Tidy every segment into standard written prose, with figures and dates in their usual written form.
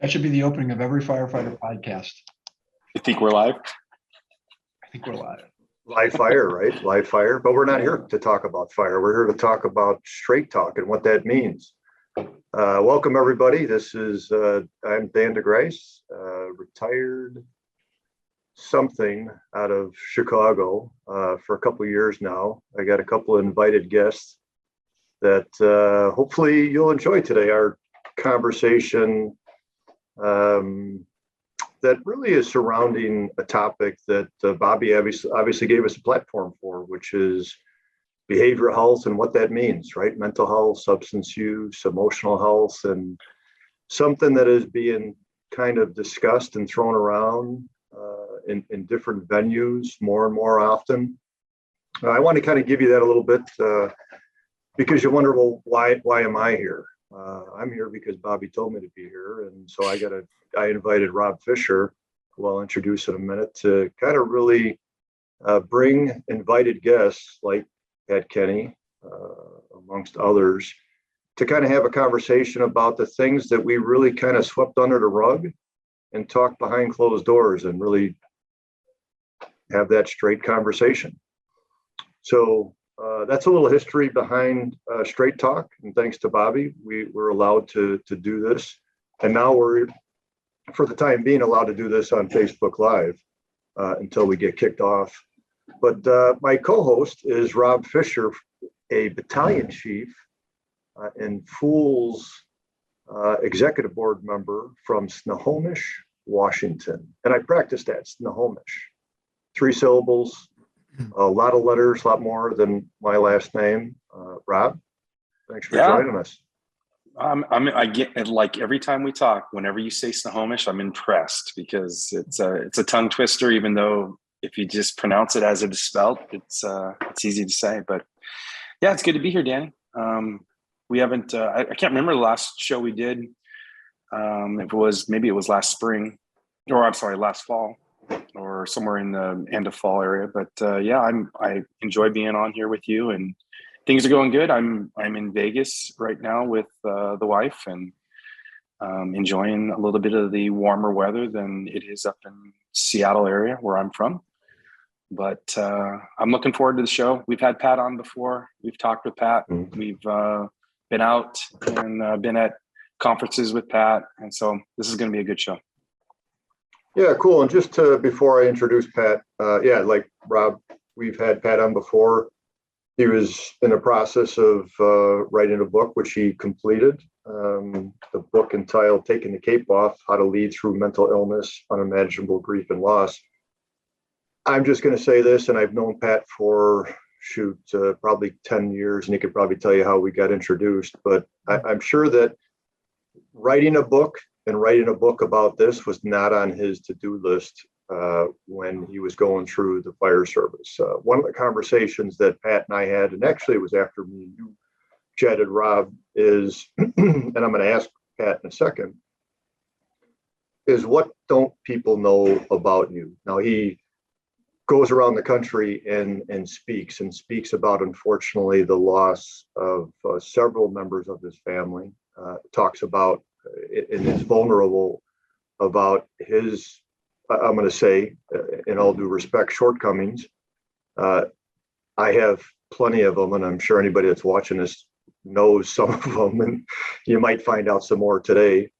That should be the opening of every firefighter podcast. You think we're live? I think we're live. Live fire, right? Live fire. But we're not here to talk about fire. We're here to talk about straight talk and what that means. Welcome, everybody. This is, I'm Dan DeGryse, retired something out of Chicago for a couple of years now. I got a couple of invited guests that hopefully you'll enjoy today. Our conversation that really is surrounding a topic that Bobby obviously gave us a platform for, which is behavioral health and what that means, right? Mental health, substance use, emotional health, and something that is being kind of discussed and thrown around in different venues more and more often. I want to kind of give you that a little bit because you wonder, well, why am I here? I'm here because Bobby told me to be here. And so I invited Rob Fisher, who I'll introduce in a minute, to kind of really bring invited guests like Pat Kenny, amongst others, to kind of have a conversation about the things that we really kind of swept under the rug and talk behind closed doors and really have that straight conversation. So that's a little history behind Straight Talk, and thanks to Bobby, we were allowed to do this, and now we're, for the time being, allowed to do this on Facebook Live until we get kicked off. But my co-host is Rob Fisher, a battalion chief and Fools executive board member from Snohomish, Washington, and I practiced at Snohomish, 3 syllables. A lot of letters, a lot more than my last name. Rob, thanks for joining us. I get, like, every time we talk, whenever you say Snohomish, I'm impressed because it's a tongue twister. Even though if you just pronounce it as it is spelled, it's easy to say. But yeah, it's good to be here, Danny. We haven't. I can't remember the last show we did. If it was last spring, or I'm sorry, last fall, or somewhere in the end of fall area. But yeah, I enjoy being on here with you, and things are going good. I'm in Vegas right now with the wife, and enjoying a little bit of the warmer weather than it is up in Seattle area where I'm from. But I'm looking forward to the show. We've had Pat on before. We've talked with Pat. We've been out and been at conferences with Pat, and so this is going to be a good show. Yeah, cool. And just before I introduce Pat, like Rob, we've had Pat on before. He was in the process of writing a book, which he completed. The book entitled Taking the Cape Off, How to Lead Through Mental Illness, Unimaginable Grief and Loss. I'm just going to say this, and I've known Pat for, probably 10 years, and he could probably tell you how we got introduced. But I'm sure that writing a book about this was not on his to-do list when he was going through the fire service. One of the conversations that Pat and I had, and actually it was after me and you chatted, Rob, is, and I'm going to ask Pat in a second, is what don't people know about you? Now, he goes around the country and speaks about, unfortunately, the loss of several members of his family, talks about and is vulnerable about his, I'm going to say, in all due respect, shortcomings. I have plenty of them, and I'm sure anybody that's watching this knows some of them, and you might find out some more today.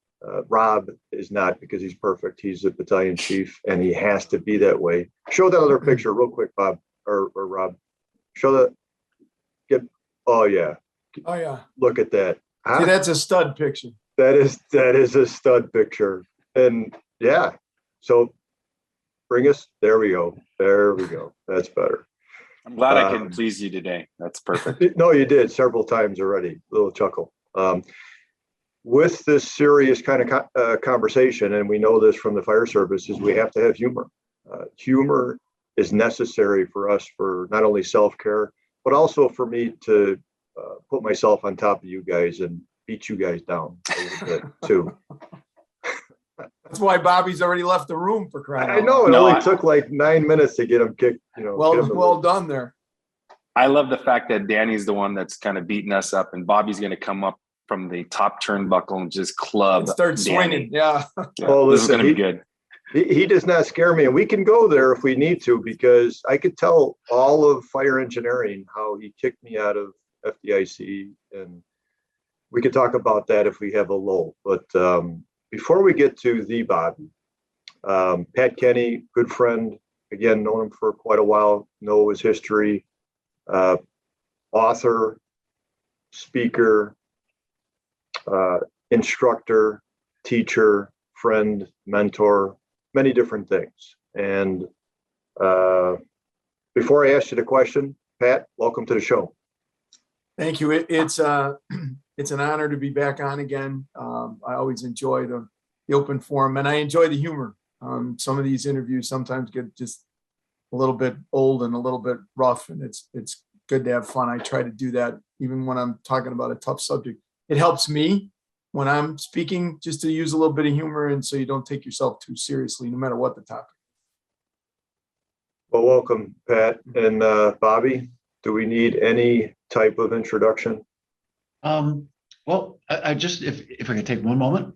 Rob is not, because he's perfect. He's a battalion chief, and he has to be that way. Show that other picture real quick, Bob, or Rob. Show that. Oh yeah. Look at that. Huh? See, that's a stud picture. That is a stud picture. And yeah, so bring us, there we go. That's better. I'm glad I can please you today. That's perfect. No, you did several times already. A little chuckle. With this serious kind of conversation, and we know this from the fire service, is we have to have humor. Humor is necessary for us for not only self-care, but also for me to put myself on top of you guys and beat you guys down a little bit too. That's why Bobby's already left the room, for crying out loud. I know, it only took like 9 minutes to get him kicked. Well done there. I love the fact that Danny's the one that's kind of beating us up, and Bobby's going to come up from the top turnbuckle and just club. And start swinging. Yeah. Yeah, Well, this is listen, going to be good. He does not scare me, and we can go there if we need to, because I could tell all of fire engineering how he kicked me out of FDIC, and we could talk about that if we have a lull. But before we get to the Bobby, Pat Kenny, good friend, again, known him for quite a while, know his history, author, speaker, instructor, teacher, friend, mentor, many different things. And before I ask you the question, Pat, welcome to the show. Thank you. It's an honor to be back on again. I always enjoy the open forum, and I enjoy the humor. Some of these interviews sometimes get just a little bit old and a little bit rough, and it's good to have fun. I try to do that even when I'm talking about a tough subject. It helps me when I'm speaking, just to use a little bit of humor, and so you don't take yourself too seriously, no matter what the topic. Well, welcome, Pat. And Bobby, do we need any type of introduction? Well, I just, if I could take one moment,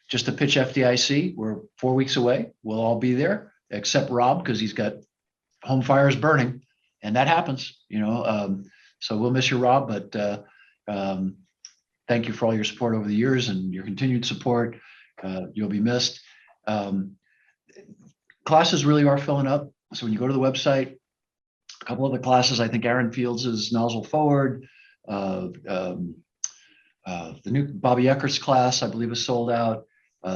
just to pitch FDIC, we're 4 weeks away. We'll all be there except Rob, because he's got home fires burning, and that happens, so we'll miss you, Rob, but thank you for all your support over the years and your continued support. You'll be missed. Classes really are filling up. So when you go to the website, a couple of the classes, I think Aaron Fields is nozzle forward. The new Bobby Eckert's class, I believe, is sold out.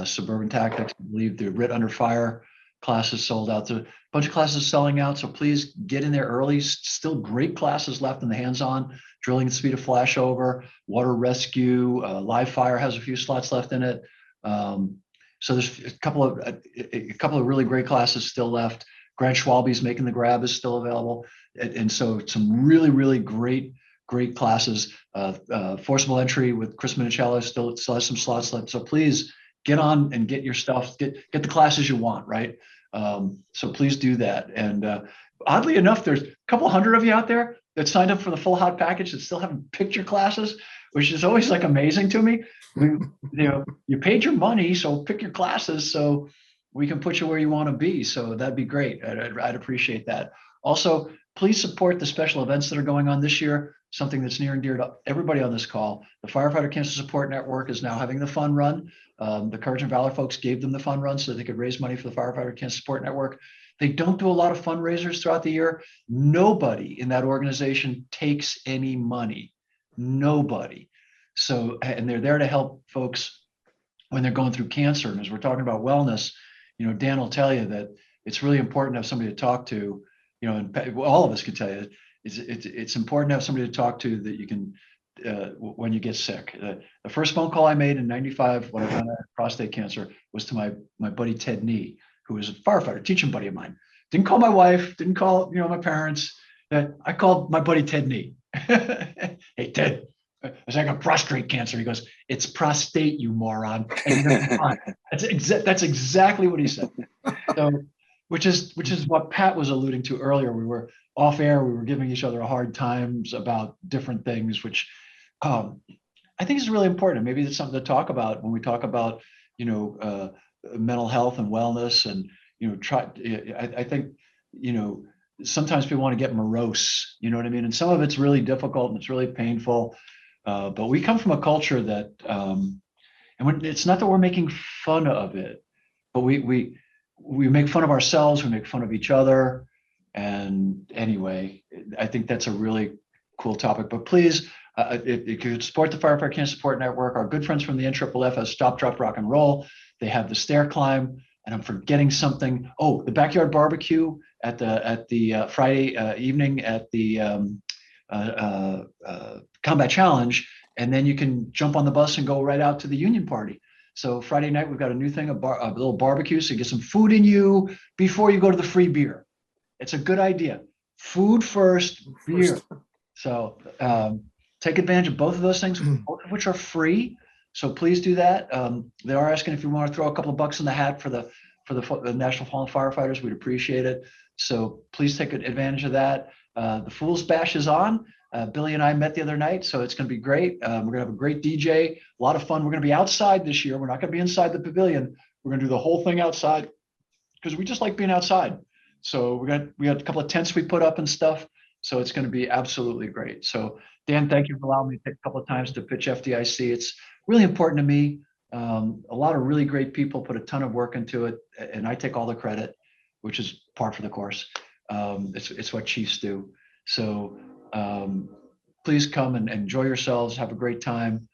Suburban Tactics, I believe the Writ Under Fire class is sold out. There's a bunch of classes selling out, so please get in there early. Still great classes left in the hands-on. Drilling at speed of flashover, water rescue, live fire has a few slots left in it. So there's a couple of really great classes still left. Grant Schwalbe's Making the Grab is still available, and so some really great classes. Forcible Entry with Chris Minicello still has some slots left. So please get on and get your stuff. Get the classes you want, right? So please do that. And oddly enough, there's a couple hundred of you out there that signed up for the full hot package that still haven't picked your classes, which is always like amazing to me. You paid your money, so pick your classes so we can put you where you want to be. So that'd be great. I'd appreciate that. Also, please support the special events that are going on this year, something that's near and dear to everybody on this call. The Firefighter Cancer Support Network is now having the fun run. The Courage and Valor folks gave them the fun run so they could raise money for the Firefighter Cancer Support Network. They don't do a lot of fundraisers throughout the year. Nobody in that organization takes any money. Nobody. So, and they're there to help folks when they're going through cancer. And as we're talking about wellness, Dan will tell you that it's really important to have somebody to talk to, and all of us can tell you, it's important to have somebody to talk to that you can, when you get sick. The first phone call I made in '95 when I found out I had prostate cancer was to my buddy Ted Nee, who was a firefighter, teaching buddy of mine. Didn't call my wife, didn't call my parents. I called my buddy Ted Nee. Hey Ted, I got prostate cancer. He goes, "It's prostate, you moron." That's exactly what he said. So, which is what Pat was alluding to earlier. We were off air. We were giving each other a hard times about different things, which I think is really important. Maybe it's something to talk about when we talk about mental health and wellness, and I think sometimes people want to get morose, you know what I mean, and some of it's really difficult and it's really painful, but we come from a culture that and it's not that we're making fun of it, but we make fun of ourselves, we make fun of each other. And anyway, I think that's a really cool topic. But please, if you could support the Firefighter Cancer Support Network, our good friends from the NFFF has Stop, Drop, Rock, and Roll. They have the stair climb, and I'm forgetting something. Oh, the backyard barbecue at the Friday evening at the Combat Challenge, and then you can jump on the bus and go right out to the Union Party. So Friday night we've got a new thing, a little barbecue, so you get some food in you before you go to the free beer. It's a good idea. Food first, beer. So take advantage of both of those things, both of which are free. So please do that. They are asking if you want to throw a couple of bucks in the hat for the National Fallen Firefighters. We'd appreciate it. So please take advantage of that. The Fool's Bash is on. Billy and I met the other night, so it's going to be great. We're going to have a great DJ, a lot of fun. We're going to be outside this year. We're not going to be inside the pavilion. We're going to do the whole thing outside because we just like being outside. So we got a couple of tents we put up and stuff. So it's going to be absolutely great. So Dan, thank you for allowing me to take a couple of times to pitch FDIC. It's really important to me. A lot of really great people put a ton of work into it, and I take all the credit, which is par for the course. It's what chiefs do. So please come and enjoy yourselves, have a great time,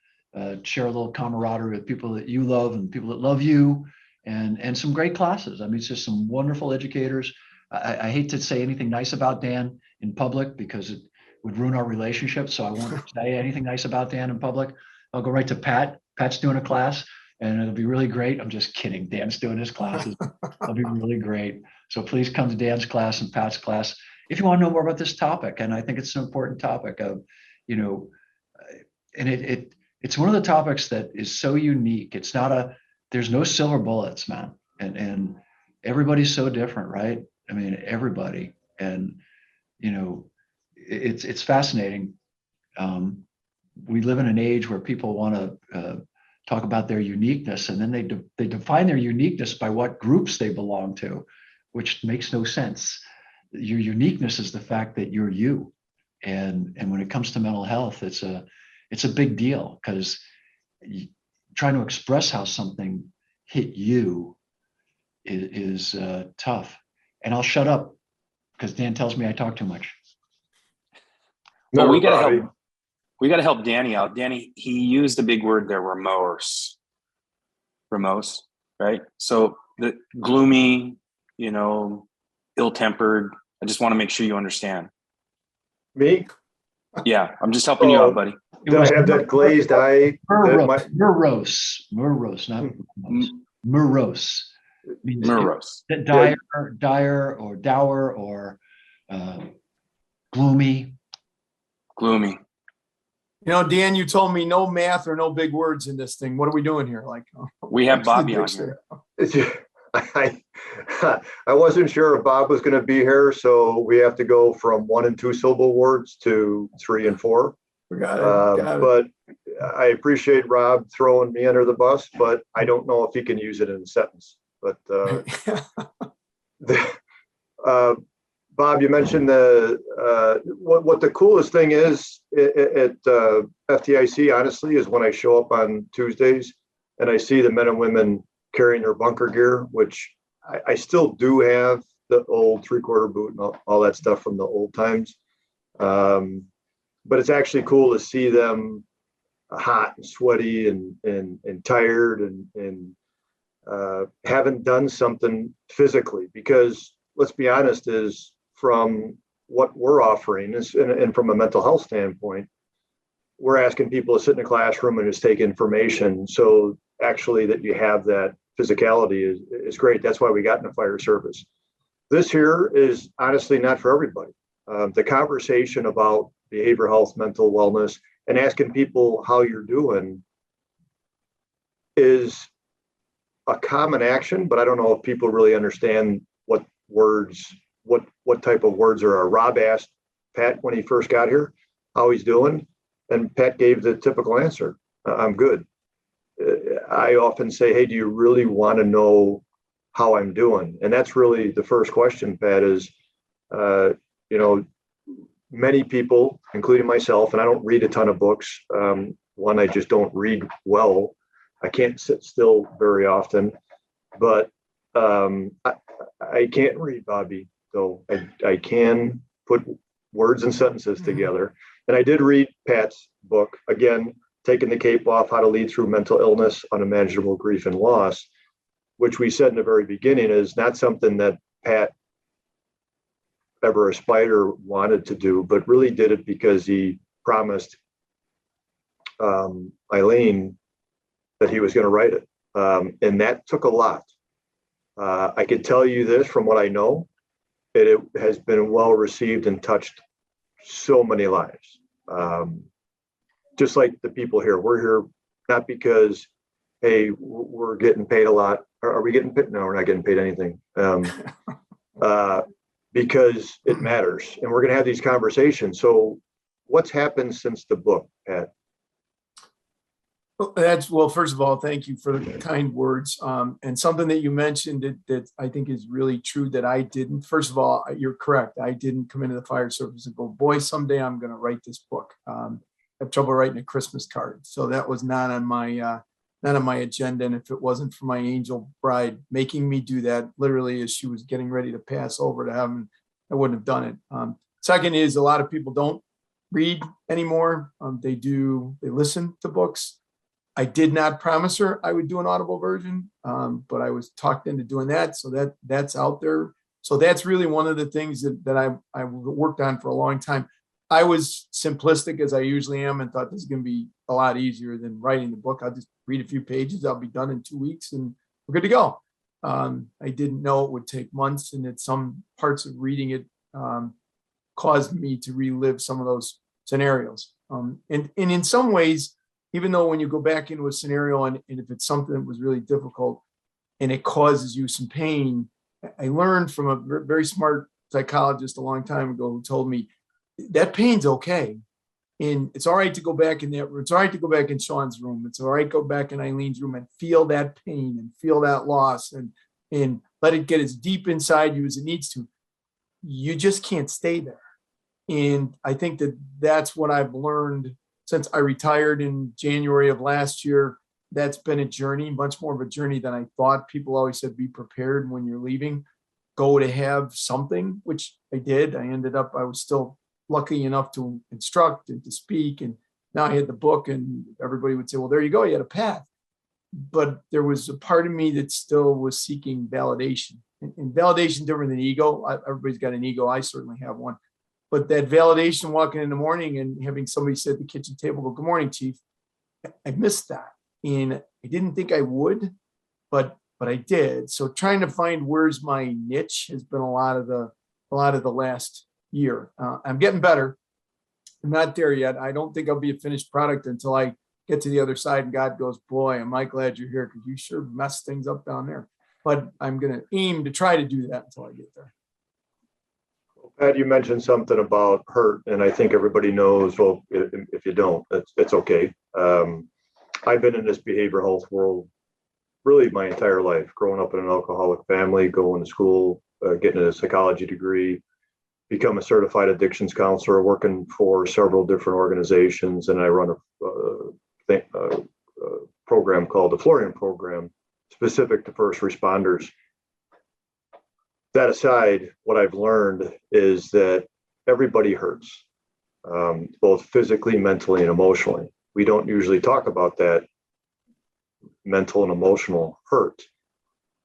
share a little camaraderie with people that you love and people that love you, and some great classes. I mean, it's just some wonderful educators. I hate to say anything nice about Dan in public because it would ruin our relationship. So I won't say anything nice about Dan in public. I'll go right to Pat. Pat's doing a class and it'll be really great. I'm just kidding. Dan's doing his classes. It'll be really great. So please come to Dan's class and Pat's class if you want to know more about this topic. And I think it's an important topic of, and it's one of the topics that is so unique. It's not there's no silver bullets, man. And everybody's so different, right? I mean, everybody. And, it's fascinating. We live in an age where people want to talk about their uniqueness, and then they define their uniqueness by what groups they belong to, which makes no sense. Your uniqueness is the fact that you're you. And when it comes to mental health, it's a big deal because trying to express how something hit you is tough. And I'll shut up because Dan tells me I talk too much. No, we got to help. We got to help Danny out. Danny, he used a big word there, remorse, right? So the gloomy, ill-tempered. I just want to make sure you understand. Me? Yeah, I'm just helping you out, buddy. Did I have that glazed eye? Morose, not morose. Morose. Dire or dour or gloomy. Gloomy. Dan, you told me no math or no big words in this thing. What are we doing here? We have Bobby on here. I wasn't sure if Bob was going to be here, so we have to go from 1 and 2 syllable words to 3 and 4. We got it. But I appreciate Rob throwing me under the bus, but I don't know if he can use it in a sentence. But Bob, you mentioned what the coolest thing is at FDIC, honestly, is when I show up on Tuesdays and I see the men and women carrying their bunker gear, which I still do have the old 3/4 boot and all that stuff from the old times. But it's actually cool to see them hot and sweaty and tired and haven't done something physically, because let's be honest, is from what we're offering is, and from a mental health standpoint, we're asking people to sit in a classroom and just take information. So actually that you have that physicality is great. That's why we got in the fire service. This here is honestly not for everybody. The conversation about behavioral health, mental wellness, and asking people how you're doing is a common action, but I don't know if people really understand what type of words there are. Rob asked Pat when he first got here how he's doing, and Pat gave the typical answer. I'm good. I often say, hey, do you really want to know how I'm doing? And that's really the first question, Pat, is, many people, including myself, and I don't read a ton of books. One, I just don't read well. I can't sit still very often, but I can't read, Bobby, though I can put words and sentences together. And I did read Pat's book, again, Taking the Cape Off, How to Lead Through Mental Illness, Unimaginable Grief and Loss, which we said in the very beginning is not something that Pat ever aspired or wanted to do, but really did it because he promised Eileen that he was going to write it. And that took a lot. I can tell you this from what I know, it has been well received and touched so many lives. Just like the people here, we're here not because, hey, we're getting paid a lot. Are we getting paid? No, we're not getting paid anything. Because it matters, and we're going to have these conversations. So what's happened since the book, Pat? Well, first of all, thank you for the kind words. And something that you mentioned that I think is really true that I didn't. First of all, you're correct. I didn't come into the fire service and go, boy, someday I'm going to write this book. I have trouble writing a Christmas card. So that was not on my agenda. And if it wasn't for my angel bride making me do that, literally as she was getting ready to pass over to heaven, I wouldn't have done it. Second is a lot of people don't read anymore. They listen to books. I did not promise her I would do an Audible version, but I was talked into doing that. So that's out there. So that's really one of the things that I worked on for a long time. I was simplistic as I usually am and thought this is going to be a lot easier than writing the book. I'll just read a few pages. I'll be done in 2 weeks and we're good to go. I didn't know it would take months, and that some parts of reading it caused me to relive some of those scenarios. And in some ways, even though when you go back into a scenario and if it's something that was really difficult and it causes you some pain, I learned from a very smart psychologist a long time ago who told me that pain's okay. And it's all right to go back in that room. It's all right to go back in Sean's room. It's all right to go back in Eileen's room and feel that pain and feel that loss and let it get as deep inside you as it needs to. You just can't stay there. And I think that's what I've learned since I retired in January of last year. That's been a journey, much more of a journey than I thought. People always said, be prepared when you're leaving, go to have something, which I did. I was still lucky enough to instruct and to speak. And now I had the book and everybody would say, well, there you go. You had a path. But there was a part of me that still was seeking validation, and validation different than ego. Everybody's got an ego. I certainly have one. But that validation walking in the morning and having somebody sit at the kitchen table go, good morning, Chief. I missed that. And I didn't think I would, but I did. So trying to find where's my niche has been a lot of the last year. I'm getting better. I'm not there yet. I don't think I'll be a finished product until I get to the other side and God goes, boy, am I glad you're here because you sure messed things up down there. But I'm going to aim to try to do that until I get there. Pat, you mentioned something about hurt, and I think everybody knows, well, if you don't, it's okay. I've been in this behavioral health world really my entire life, growing up in an alcoholic family, going to school, getting a psychology degree, become a certified addictions counselor, working for several different organizations, and I run a program called the Florian Program, specific to first responders. That aside, what I've learned is that everybody hurts, both physically, mentally, and emotionally. We don't usually talk about that mental and emotional hurt.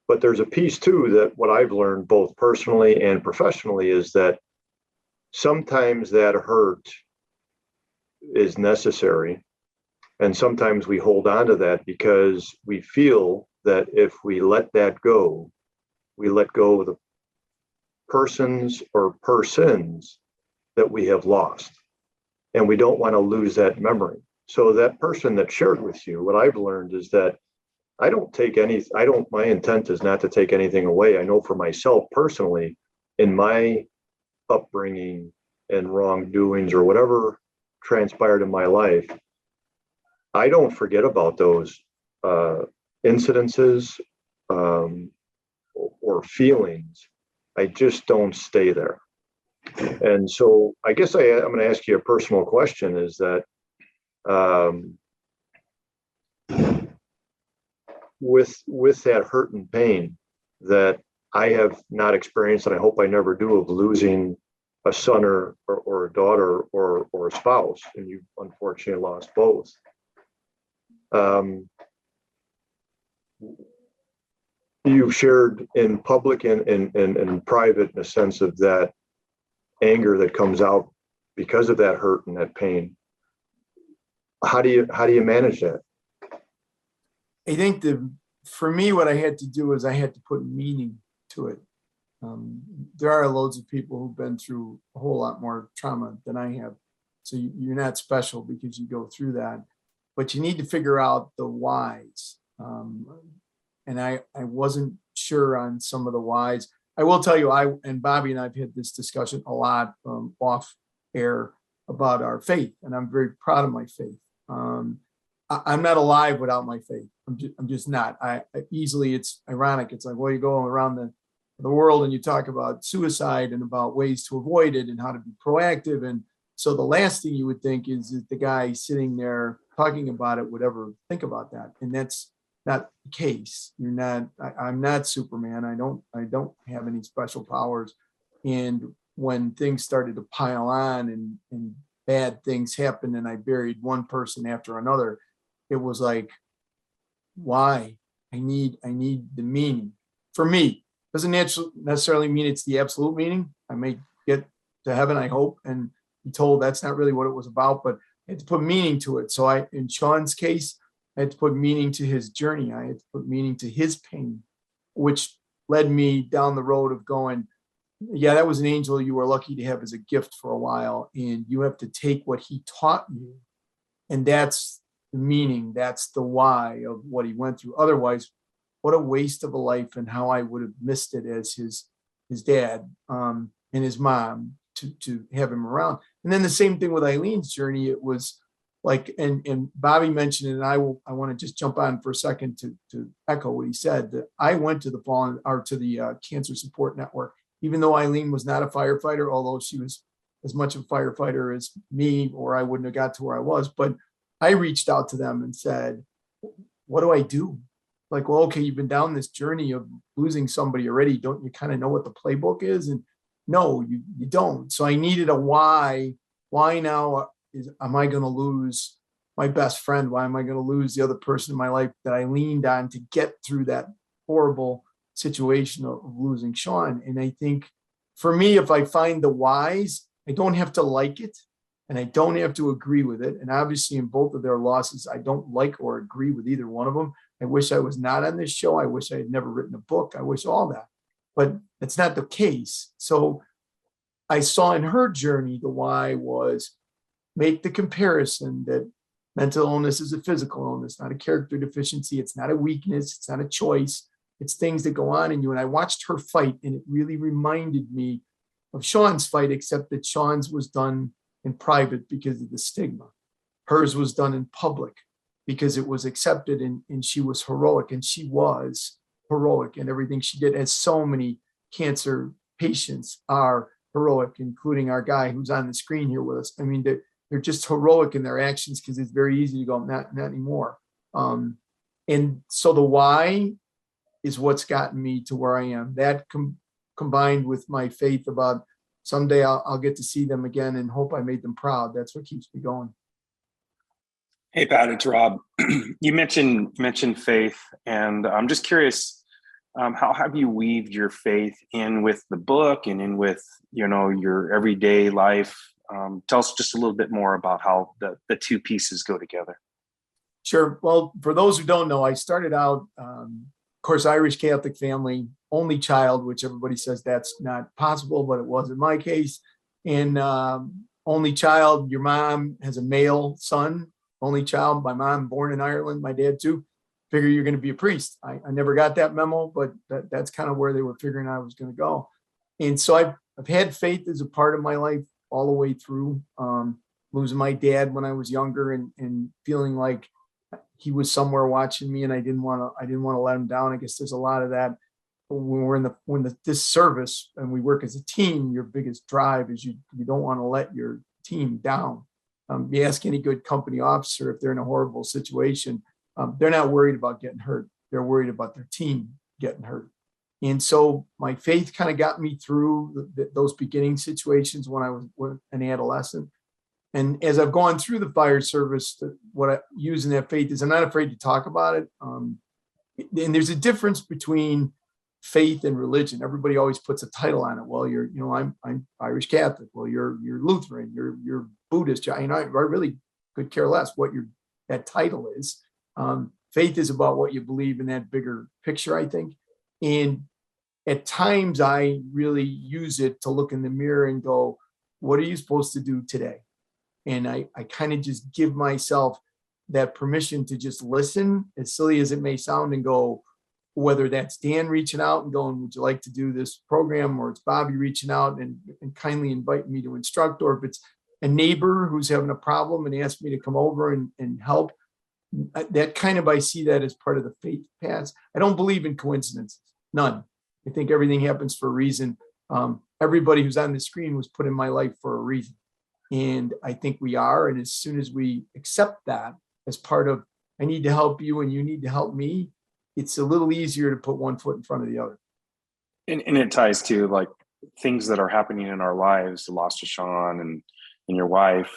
But there's a piece too that what I've learned both personally and professionally is that sometimes that hurt is necessary. And sometimes we hold on to that because we feel that if we let that go, we let go of the persons or persons that we have lost. And we don't want to lose that memory. So that person that shared with you, what I've learned is that my intent is not to take anything away. I know for myself personally, in my upbringing and wrongdoings or whatever transpired in my life, I don't forget about those incidences or feelings. I just don't stay there. And so I guess I'm going to ask you a personal question is that with that hurt and pain that I have not experienced, and I hope I never do, of losing a son or a daughter or a spouse, and you unfortunately lost both. You've shared in public and in private in a sense of that anger that comes out because of that hurt and that pain. How do you manage that? I think for me, what I had to do is I had to put meaning to it. There are loads of people who've been through a whole lot more trauma than I have. So you're not special because you go through that, but you need to figure out the whys. And I wasn't sure on some of the whys. I will tell you, and Bobby and I've had this discussion a lot off air. about our faith, and I'm very proud of my faith. I'm not alive without my faith. I'm just not. Easily, it's ironic. It's like, well, you go around the world and you talk about suicide and about ways to avoid it and how to be proactive. And so the last thing you would think is that the guy sitting there talking about it would ever think about that. And that's not the case. You're not, I'm not Superman. I don't have any special powers. And when things started to pile on and bad things happened and I buried one person after another, it was like, why? I need the meaning. For me, doesn't necessarily mean it's the absolute meaning. I may get to heaven, I hope, and be told that's not really what it was about, but I had to put meaning to it. So in Sean's case, I had to put meaning to his journey. I had to put meaning to his pain, which led me down the road of going, yeah, that was an angel you were lucky to have as a gift for a while. And you have to take what he taught you. And that's the meaning. That's the why of what he went through. Otherwise, what a waste of a life, and how I would have missed it as his dad and his mom to have him around. And then the same thing with Eileen's journey. It was like, and Bobby mentioned it, and I want to just jump on for a second to echo what he said, that I went to the Cancer Support Network, even though Eileen was not a firefighter, although she was as much of a firefighter as me, or I wouldn't have got to where I was. But I reached out to them and said, what do I do? Like, well, okay, you've been down this journey of losing somebody already. Don't you kind of know what the playbook is? And no, you don't. So I needed a why. Why now am I going to lose my best friend? Why am I going to lose the other person in my life that I leaned on to get through that horrible situation of losing Sean? And I think for me, if I find the whys, I don't have to like it and I don't have to agree with it. And obviously in both of their losses, I don't like or agree with either one of them. I wish I was not on this show. I wish I had never written a book. I wish all that, but it's not the case. So I saw in her journey, the why was make the comparison that mental illness is a physical illness, not a character deficiency. It's not a weakness. It's not a choice. It's things that go on in you. And I watched her fight, and it really reminded me of Sean's fight, except that Sean's was done in private because of the stigma. Hers was done in public because it was accepted, and she was heroic, and she was heroic in everything she did, as so many cancer patients are heroic, including our guy who's on the screen here with us. I mean, they're just heroic in their actions because it's very easy to go, not anymore. And so the why is what's gotten me to where I am. That combined with my faith about someday I'll get to see them again and hope I made them proud. That's what keeps me going. Hey, Pat, it's Rob. You mentioned faith, and I'm just curious, how have you weaved your faith in with the book and in with, your everyday life? Tell us just a little bit more about how the two pieces go together. Sure. Well, for those who don't know, I started out, of course, Irish Catholic family, only child, which everybody says that's not possible, but it was in my case. And only child, your mom has a male son. Only child, my mom born in Ireland, my dad too. Figure you're going to be a priest. I never got that memo, but that's kind of where they were figuring I was going to go. And so I've had faith as a part of my life all the way through. Losing my dad when I was younger and feeling like he was somewhere watching me, and I didn't want to let him down. I guess there's a lot of that when we're in this service and we work as a team. Your biggest drive is you don't want to let your team down. You ask any good company officer if they're in a horrible situation, they're not worried about getting hurt. They're worried about their team getting hurt. And so my faith kind of got me through those beginning situations when I was an adolescent. And as I've gone through the fire service, what I use in that faith is I'm not afraid to talk about it. And there's a difference between faith and religion. Everybody always puts a title on it. Well, I'm Irish Catholic. Well, you're Lutheran. You're Buddhist. I really could care less what that title is. Faith is about what you believe in that bigger picture, I think. And at times I really use it to look in the mirror and go, what are you supposed to do today? And I kind of just give myself that permission to just listen, as silly as it may sound, and go, whether that's Dan reaching out and going, would you like to do this program? Or it's Bobby reaching out and kindly inviting me to instruct, or if a neighbor who's having a problem and asked me to come over and help. That kind of, I see that as part of the faith paths. I don't believe in coincidences, none. I think everything happens for a reason. Everybody who's on the screen was put in my life for a reason. And I think we are. And as soon as we accept that as part of, I need to help you and you need to help me, it's a little easier to put one foot in front of the other. And it ties to like things that are happening in our lives, the loss of Sean and your wife.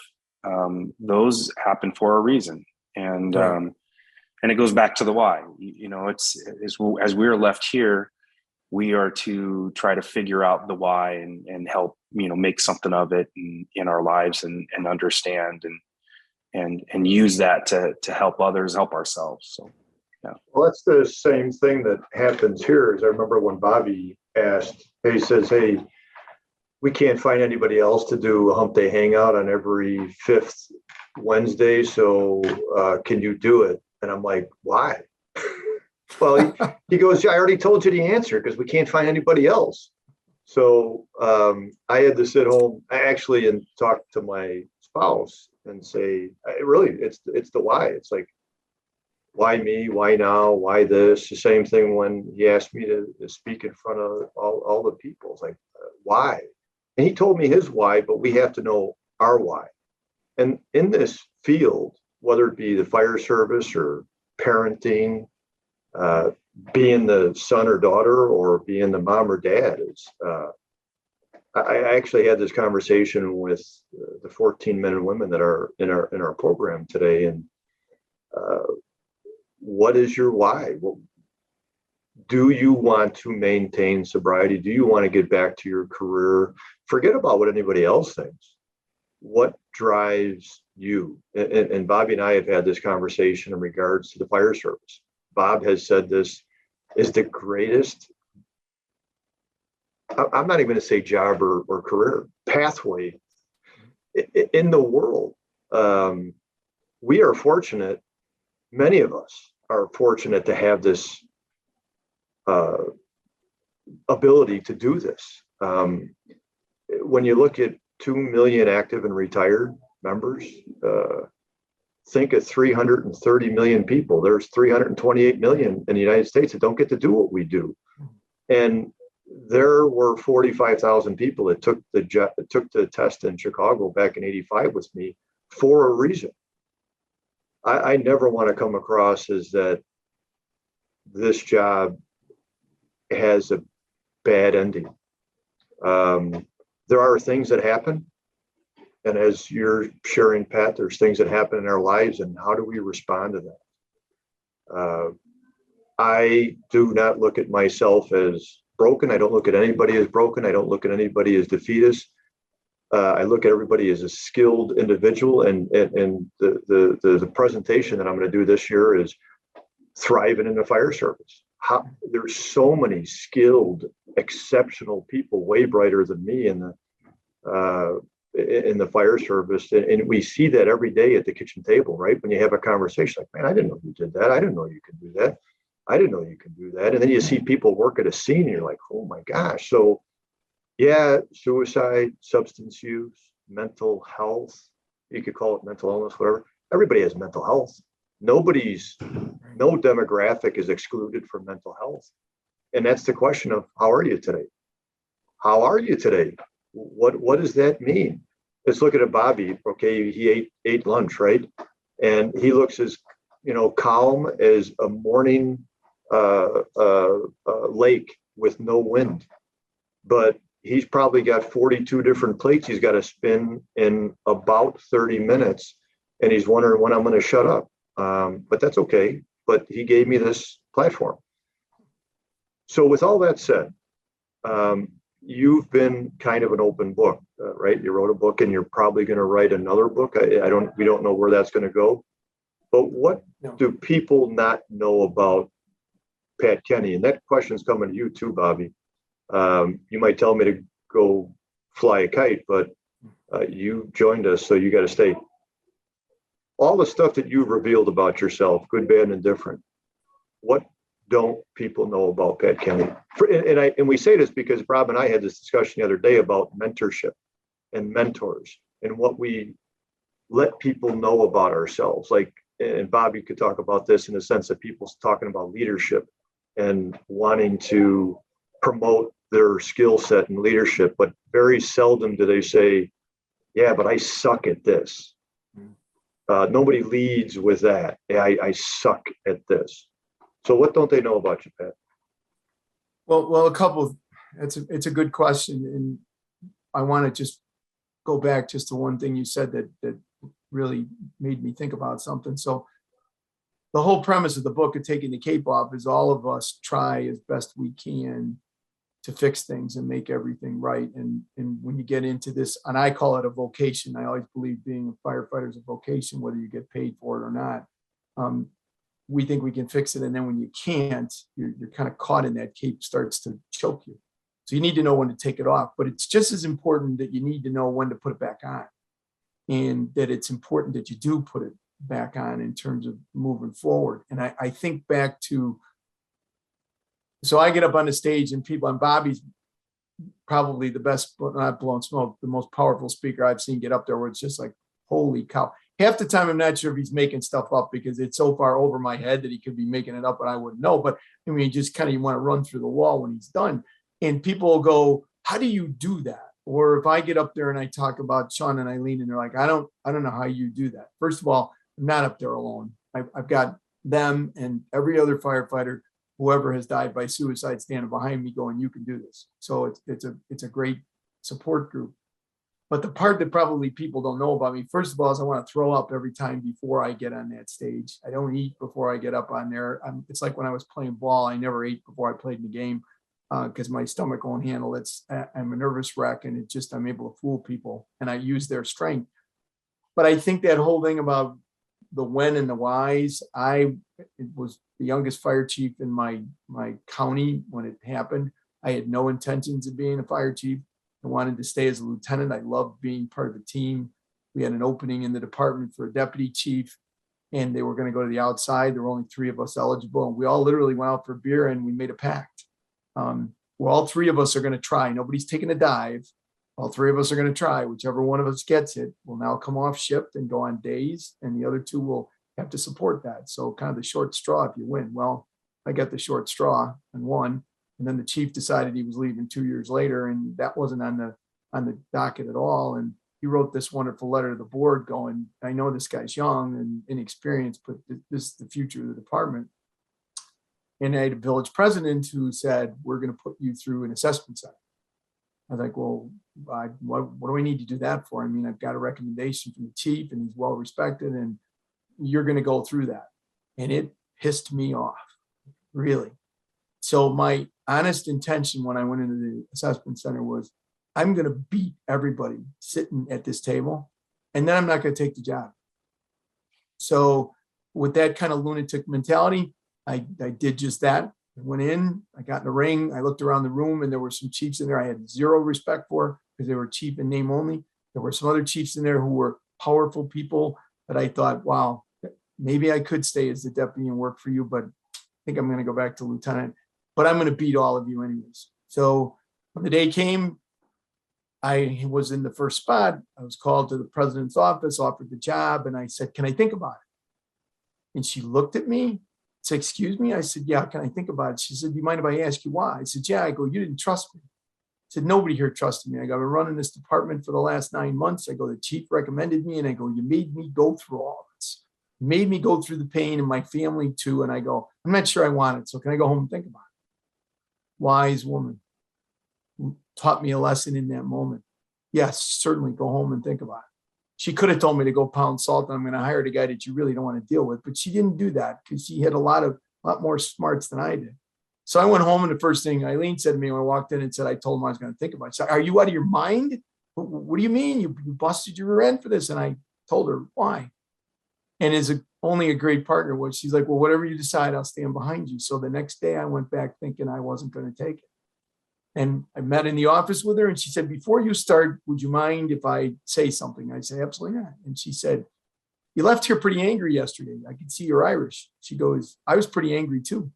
Those happen for a reason. And it goes back to the why. You know, it's as we're left here, we are to try to figure out the why and help, you know, make something of it in our lives and understand and use that to help others, help ourselves. So, yeah. Well, that's the same thing that happens here. Is I remember when Bobby asked, he says, "Hey, we can't find anybody else to do a Humpday Hangout on every fifth Wednesday. So can you do it?" And I'm like, "Why?" Well, he goes, "Yeah, I already told you the answer because we can't find anybody else." So I had to sit home actually and talk to my spouse and say, really, it's the why. It's like, why me? Why now? Why this? The same thing when he asked me to speak in front of all the people. It's like, why? And he told me his why, but we have to know our why. And in this field, whether it be the fire service or parenting, being the son or daughter or being the mom or dad, is I actually had this conversation with the 14 men and women that are in our program today. And what is your why? Well, do you want to maintain sobriety? Do you want to get back to your career? Forget about what anybody else thinks. What drives you? And Bobby and I have had this conversation in regards to the fire service. Bob has said this is the greatest, I'm not even going to say job or career, pathway in the world. We are fortunate, many of us are fortunate to have this ability to do this. When you look at 2 million active and retired members, think of 330 million people. There's 328 million in the United States that don't get to do what we do. And there were 45,000 people that took the test in Chicago back in '85 with me for a reason. I never want to come across as that this job has a bad ending. There are things that happen. And as you're sharing, Pat, there's things that happen in our lives, and how do we respond to that? I do not look at myself as broken. I don't look at anybody as broken. I don't look at anybody as defeatist. I look at everybody as a skilled individual. And the presentation that I'm going to do this year is thriving in the fire service. There's so many skilled, exceptional people, way brighter than me in the fire service. And we see that every day at the kitchen table, right? When you have a conversation like, "Man, I didn't know you did that. I didn't know you could do that. I didn't know you could do that." And then you see people work at a scene and you're like, "Oh my gosh." So yeah, suicide, substance use, mental health, you could call it mental illness, whatever. Everybody has mental health. No demographic is excluded from mental health. And that's the question of, how are you today? How are you today? What does that mean? Let's look at Bobby. Okay, he ate lunch, right? And he looks as, calm as a morning lake with no wind. But he's probably got 42 different plates he's got to spin in about 30 minutes. And he's wondering when I'm going to shut up. But that's okay. But he gave me this platform. So with all that said, you've been kind of an open book, right? You wrote a book, and you're probably going to write another book. We don't know where that's going to go. But what do people not know about Pat Kenny? And that question's coming to you too, Bobby. You might tell me to go fly a kite, but you joined us, so you got to stay. All the stuff that you've revealed about yourself, good, bad, and indifferent, what don't people know about Pat Kenny? And we say this because Rob and I had this discussion the other day about mentorship and mentors. and what we let people know about ourselves. Like, and Bob, you could talk about this in the sense that people's talking about leadership and wanting to promote their skill set and leadership, but very seldom do they say, yeah, but I suck at this. Nobody leads with that. Yeah, I suck at this. So what don't they know about you, Pat? Well, a couple. It's a good question, and I want to just go back just to one thing you said that really made me think about something. So the whole premise of the book of Taking the Cape Off is all of us try as best we can to fix things and make everything right. And when you get into this, and I call it a vocation, I always believe being a firefighter is a vocation, whether you get paid for it or not. We think we can fix it. And then when you can't, you're kind of caught in that cape starts to choke you. So you need to know when to take it off, but it's just as important that you need to know when to put it back on, and that it's important that you do put it back on in terms of moving forward. And I think back to, so I get up on the stage and people, and Bobby's probably the best, not blowing smoke, the most powerful speaker I've seen get up there where it's just like, holy cow. Half the time, I'm not sure if he's making stuff up because it's so far over my head that he could be making it up, but I wouldn't know. But I mean, just kind of, you want to run through the wall when he's done. And people will go, how do you do that? Or if I get up there and I talk about Sean and Eileen and they're like, I don't know how you do that. First of all, I'm not up there alone. I've got them and every other firefighter, whoever has died by suicide, standing behind me going, you can do this. So it's a great support group. But the part that probably people don't know about me, first of all, is I want to throw up every time before I get on that stage. I don't eat before I get up on there. It's like when I was playing ball, I never ate before I played in the game because my stomach won't handle it. I'm a nervous wreck, and it just, I'm able to fool people, and I use their strength. But I think that whole thing about the when and the whys, it was the youngest fire chief in my county when it happened. I had no intentions of being a fire chief. I wanted to stay as a lieutenant. I loved being part of a team. We had an opening in the department for a deputy chief, and they were going to go to the outside. There were only 3 of us eligible, and we all literally went out for beer and we made a pact. Well, all 3 of us are going to try. Nobody's taking a dive. All 3 of us are going to try. Whichever one of us gets it will now come off shift and go on days, and the other 2 will have to support that. So kind of the short straw if you win. Well, I got the short straw and won. And then the chief decided he was leaving 2 years later, and that wasn't on the docket at all. And he wrote this wonderful letter to the board going, I know this guy's young and inexperienced, but this is the future of the department. And I had a village president who said, we're going to put you through an assessment center. I was like, well, what do I need to do that for? I mean, I've got a recommendation from the chief and he's well respected, and you're going to go through that. And it pissed me off, really. So my honest intention when I went into the assessment center was, I'm going to beat everybody sitting at this table, and then I'm not going to take the job. So with that kind of lunatic mentality, I did just that. I went in, I got in the ring, I looked around the room, and there were some chiefs in there I had zero respect for because they were chief in name only. There were some other chiefs in there who were powerful people that I thought, wow, maybe I could stay as the deputy and work for you, but I think I'm going to go back to lieutenant. But I'm going to beat all of you anyways. So when the day came, I was in the first spot. I was called to the president's office, offered the job, and I said, can I think about it? And she looked at me, said, excuse me? I said, yeah, can I think about it? She said, do you mind if I ask you why? I said, yeah. I go, you didn't trust me. I said, nobody here trusted me. I go, I've been running this department for the last 9 months. I go, the chief recommended me, and I go, you made me go through all this. You made me go through the pain, and my family too. And I go, I'm not sure I want it. So can I go home and think about it? Wise woman who taught me a lesson in that moment. Yes, certainly go home and think about it. She could have told me to go pound salt. I'm going to hire the guy that you really don't want to deal with, but she didn't do that because she had a lot more smarts than I did. So I went home, and the first thing Eileen said to me when I walked in and said, I told him I was going to think about it. She said, are you out of your mind? What do you mean? You busted your rear end for this? And I told her why. And only a great partner was, she's like, well, whatever you decide, I'll stand behind you. So the next day I went back thinking I wasn't going to take it. And I met in the office with her, and she said, before you start, would you mind if I say something? I say, absolutely not. And she said, you left here pretty angry yesterday. I could see you're Irish. She goes, I was pretty angry too.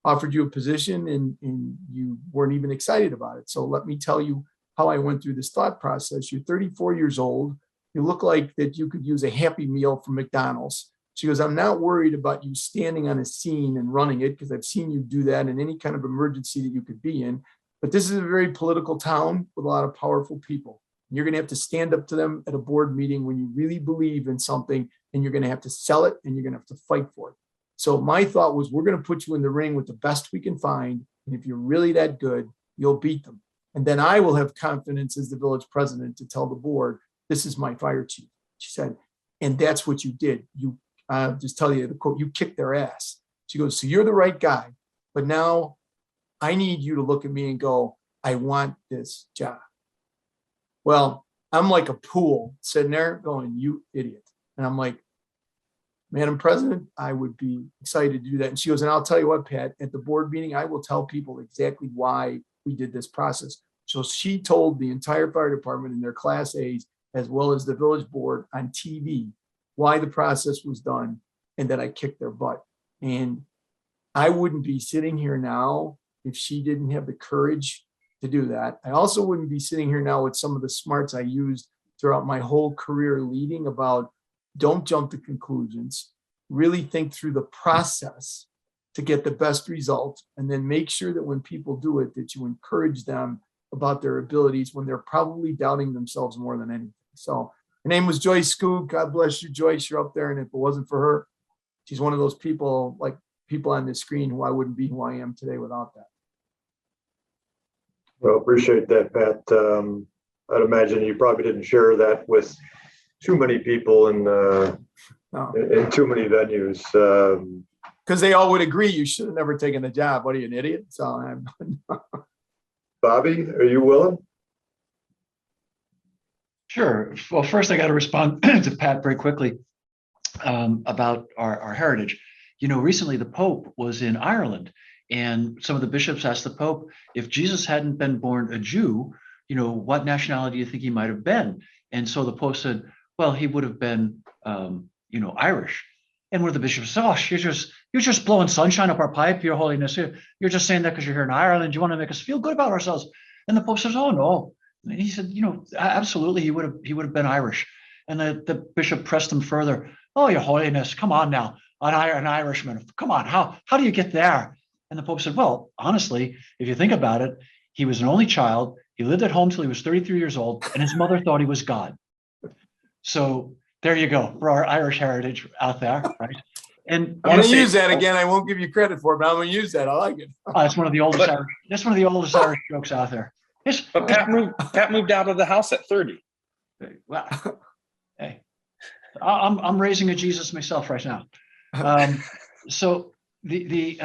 Offered you a position and you weren't even excited about it. So let me tell you how I went through this thought process. You're 34 years old. You look like that you could use a Happy Meal from McDonald's. She goes, I'm not worried about you standing on a scene and running it because I've seen you do that in any kind of emergency that you could be in. But this is a very political town with a lot of powerful people. You're going to have to stand up to them at a board meeting when you really believe in something, and you're going to have to sell it and you're going to have to fight for it. So my thought was, we're going to put you in the ring with the best we can find. And if you're really that good, you'll beat them. And then I will have confidence as the village president to tell the board, this is my fire chief. She said, and that's what you did. You just tell you the quote, you kicked their ass. She goes, so you're the right guy, but now I need you to look at me and go, I want this job. Well, I'm like a pool sitting there going, you idiot. And I'm like, Madam President, I would be excited to do that. And she goes, and I'll tell you what, Pat, at the board meeting, I will tell people exactly why we did this process. So she told the entire fire department and their class A's, as well as the village board on TV, why the process was done and that I kicked their butt. And I wouldn't be sitting here now if she didn't have the courage to do that. I also wouldn't be sitting here now with some of the smarts I used throughout my whole career leading about don't jump to conclusions, really think through the process to get the best result, and then make sure that when people do it, that you encourage them about their abilities when they're probably doubting themselves more than anything. So her name was Joyce Skoog. God bless you, Joyce. You're up there. And if it wasn't for her, she's one of those people, like people on the screen, who I wouldn't be who I am today without that. Well, appreciate that, Pat. I'd imagine you probably didn't share that with too many people in too many venues. Because they all would agree you should have never taken the job. What are you, an idiot? So Bobby, are you willing? Sure. Well, first I got to respond to Pat very quickly about our heritage. You know, recently the Pope was in Ireland, and some of the bishops asked the Pope, if Jesus hadn't been born a Jew, you know, what nationality do you think he might have been? And so the Pope said, well, he would have been, Irish. And one of the bishops said, oh, you're just blowing sunshine up our pipe, Your Holiness. You're just saying that because you're here in Ireland. You want to make us feel good about ourselves. And the Pope says, oh, no. And he said, you know, absolutely, he would have been Irish. And the bishop pressed him further. Oh, Your Holiness, come on now, an Irishman. Come on, how do you get there? And the Pope said, well, honestly, if you think about it, he was an only child. He lived at home till he was 33 years old, and his mother thought he was God. So there you go for our Irish heritage out there, right? And I'm going to use that again. I won't give you credit for it, but I'm going to use that. I like it. That's one of the oldest. That's one of the oldest Irish jokes out there. But Pat moved out of the house at 30. Well, hey, I'm raising a Jesus myself right now. So the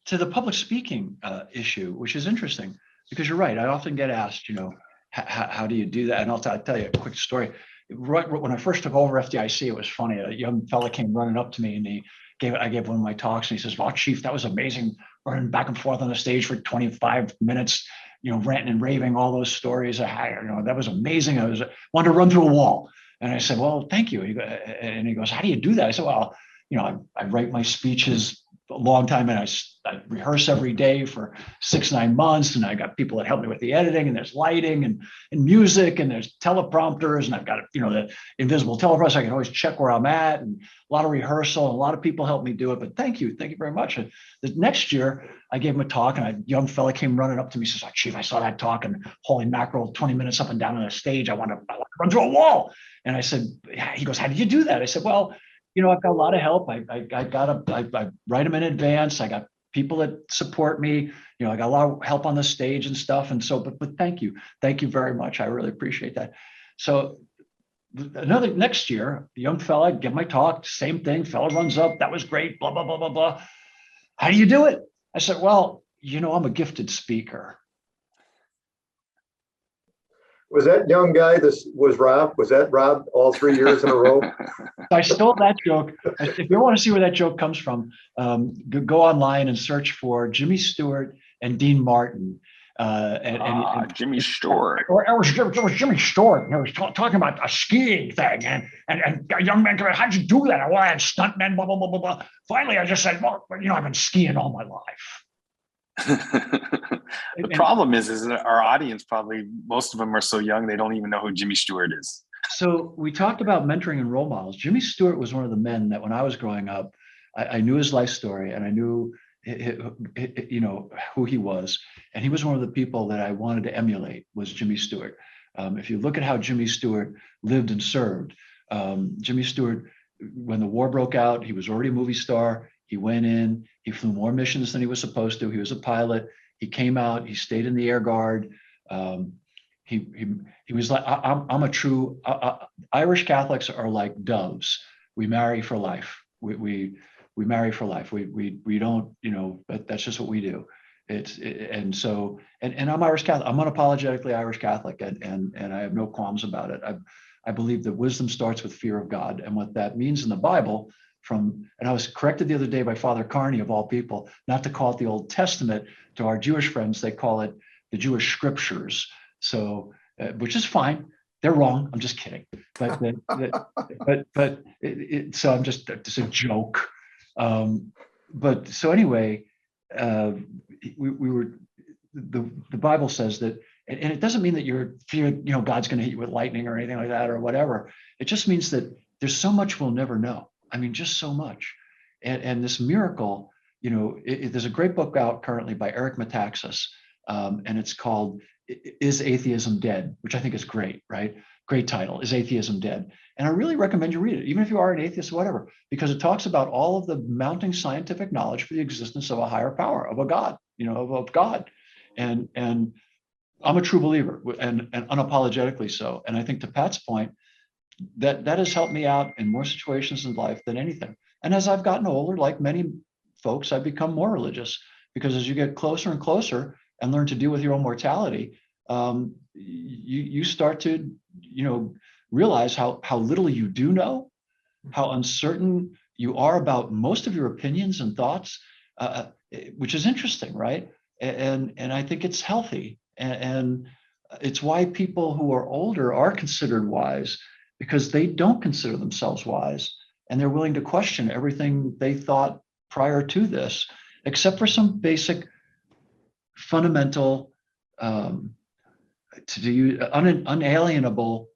to the public speaking issue, which is interesting, because you're right. I often get asked, you know, how do you do that? And I'll tell you a quick story. Right when I first took over FDIC, it was funny. A young fella came running up to me, and I gave one of my talks, and he says, "Well, Chief, that was amazing, running back and forth on the stage for 25 minutes, you know, ranting and raving all those stories. That was amazing. I wanted to run through a wall." And I said, "Well, thank you." And he goes, "How do you do that?" I said, "Well, you know, I write my speeches a long time, and I rehearse every day for 6-9 months, and I got people that help me with the editing, and there's lighting and music, and there's teleprompters, and I've got, you know, the invisible teleprompter. I can always check where I'm at, and a lot of rehearsal, and a lot of people help me do it. But thank you very much." And the next year, I gave him a talk, and a young fella came running up to me, says, "Oh, Chief, I saw that talk, and holy mackerel, 20 minutes up and down on the stage. I want to run through a wall." And I said, he goes, "How did you do that?" I said, "Well, you know, I've got a lot of help. I write them in advance. I got people that support me. You know, I got a lot of help on the stage and stuff. And so, but thank you very much. I really appreciate that." So next year, the young fella, give my talk, same thing. Fella runs up. "That was great. Blah, blah, blah, blah, blah. How do you do it?" I said, "Well, you know, I'm a gifted speaker." Was that young guy, this was Rob? Was that Rob all 3 years in a row? I stole that joke. If you want to see where that joke comes from, go online and search for Jimmy Stewart and Dean Martin. Jimmy Stewart. It was Jimmy Stewart. And he was talking about a skiing thing. And a young man came out, "How'd you do that?" "Well, I had stuntmen, blah, blah, blah, blah, blah." Finally, I just said, "Well, you know, I've been skiing all my life." The problem is that our audience, probably most of them are so young they don't even know who Jimmy Stewart is. So we talked about mentoring and role models. Jimmy Stewart was one of the men that when I was growing up, I knew his life story and I knew, you know, who he was. And he was one of the people that I wanted to emulate was Jimmy Stewart. If you look at how Jimmy Stewart lived and served, Jimmy Stewart, when the war broke out, he was already a movie star. He went in, he flew more missions than he was supposed to. He was a pilot. He came out, he stayed in the Air Guard. He was like, I'm a true, Irish Catholics are like doves. We marry for life. We marry for life. We don't, you know, but that's just what we do. And so I'm Irish Catholic. I'm unapologetically Irish Catholic, and I have no qualms about it. I believe that wisdom starts with fear of God, and what that means in the Bible. And I was corrected the other day by Father Carney of all people, not to call it the Old Testament. To our Jewish friends, they call it the Jewish Scriptures. So, which is fine. They're wrong. I'm just kidding. So I'm just a joke. But so anyway, we were, the Bible says that, and it doesn't mean that you're fearing, you know, God's going to hit you with lightning or anything like that or whatever. It just means that there's so much we'll never know. I mean, just so much. And this miracle, you know, there's a great book out currently by Eric Metaxas, and it's called Is Atheism Dead? Which I think is great, right? Great title, Is Atheism Dead? And I really recommend you read it, even if you are an atheist or whatever, because it talks about all of the mounting scientific knowledge for the existence of a higher power, of a God, you know, of God. And I'm a true believer, and unapologetically so. And I think to Pat's point, that has helped me out in more situations in life than anything. And as I've gotten older, like many folks, I've become more religious, because as you get closer and closer and learn to deal with your own mortality, you start to, you know, realize how little you do know, how uncertain you are about most of your opinions and thoughts, which is interesting, right? And I think it's healthy, and it's why people who are older are considered wise, because they don't consider themselves wise, and they're willing to question everything they thought prior to this, except for some basic fundamental unalienable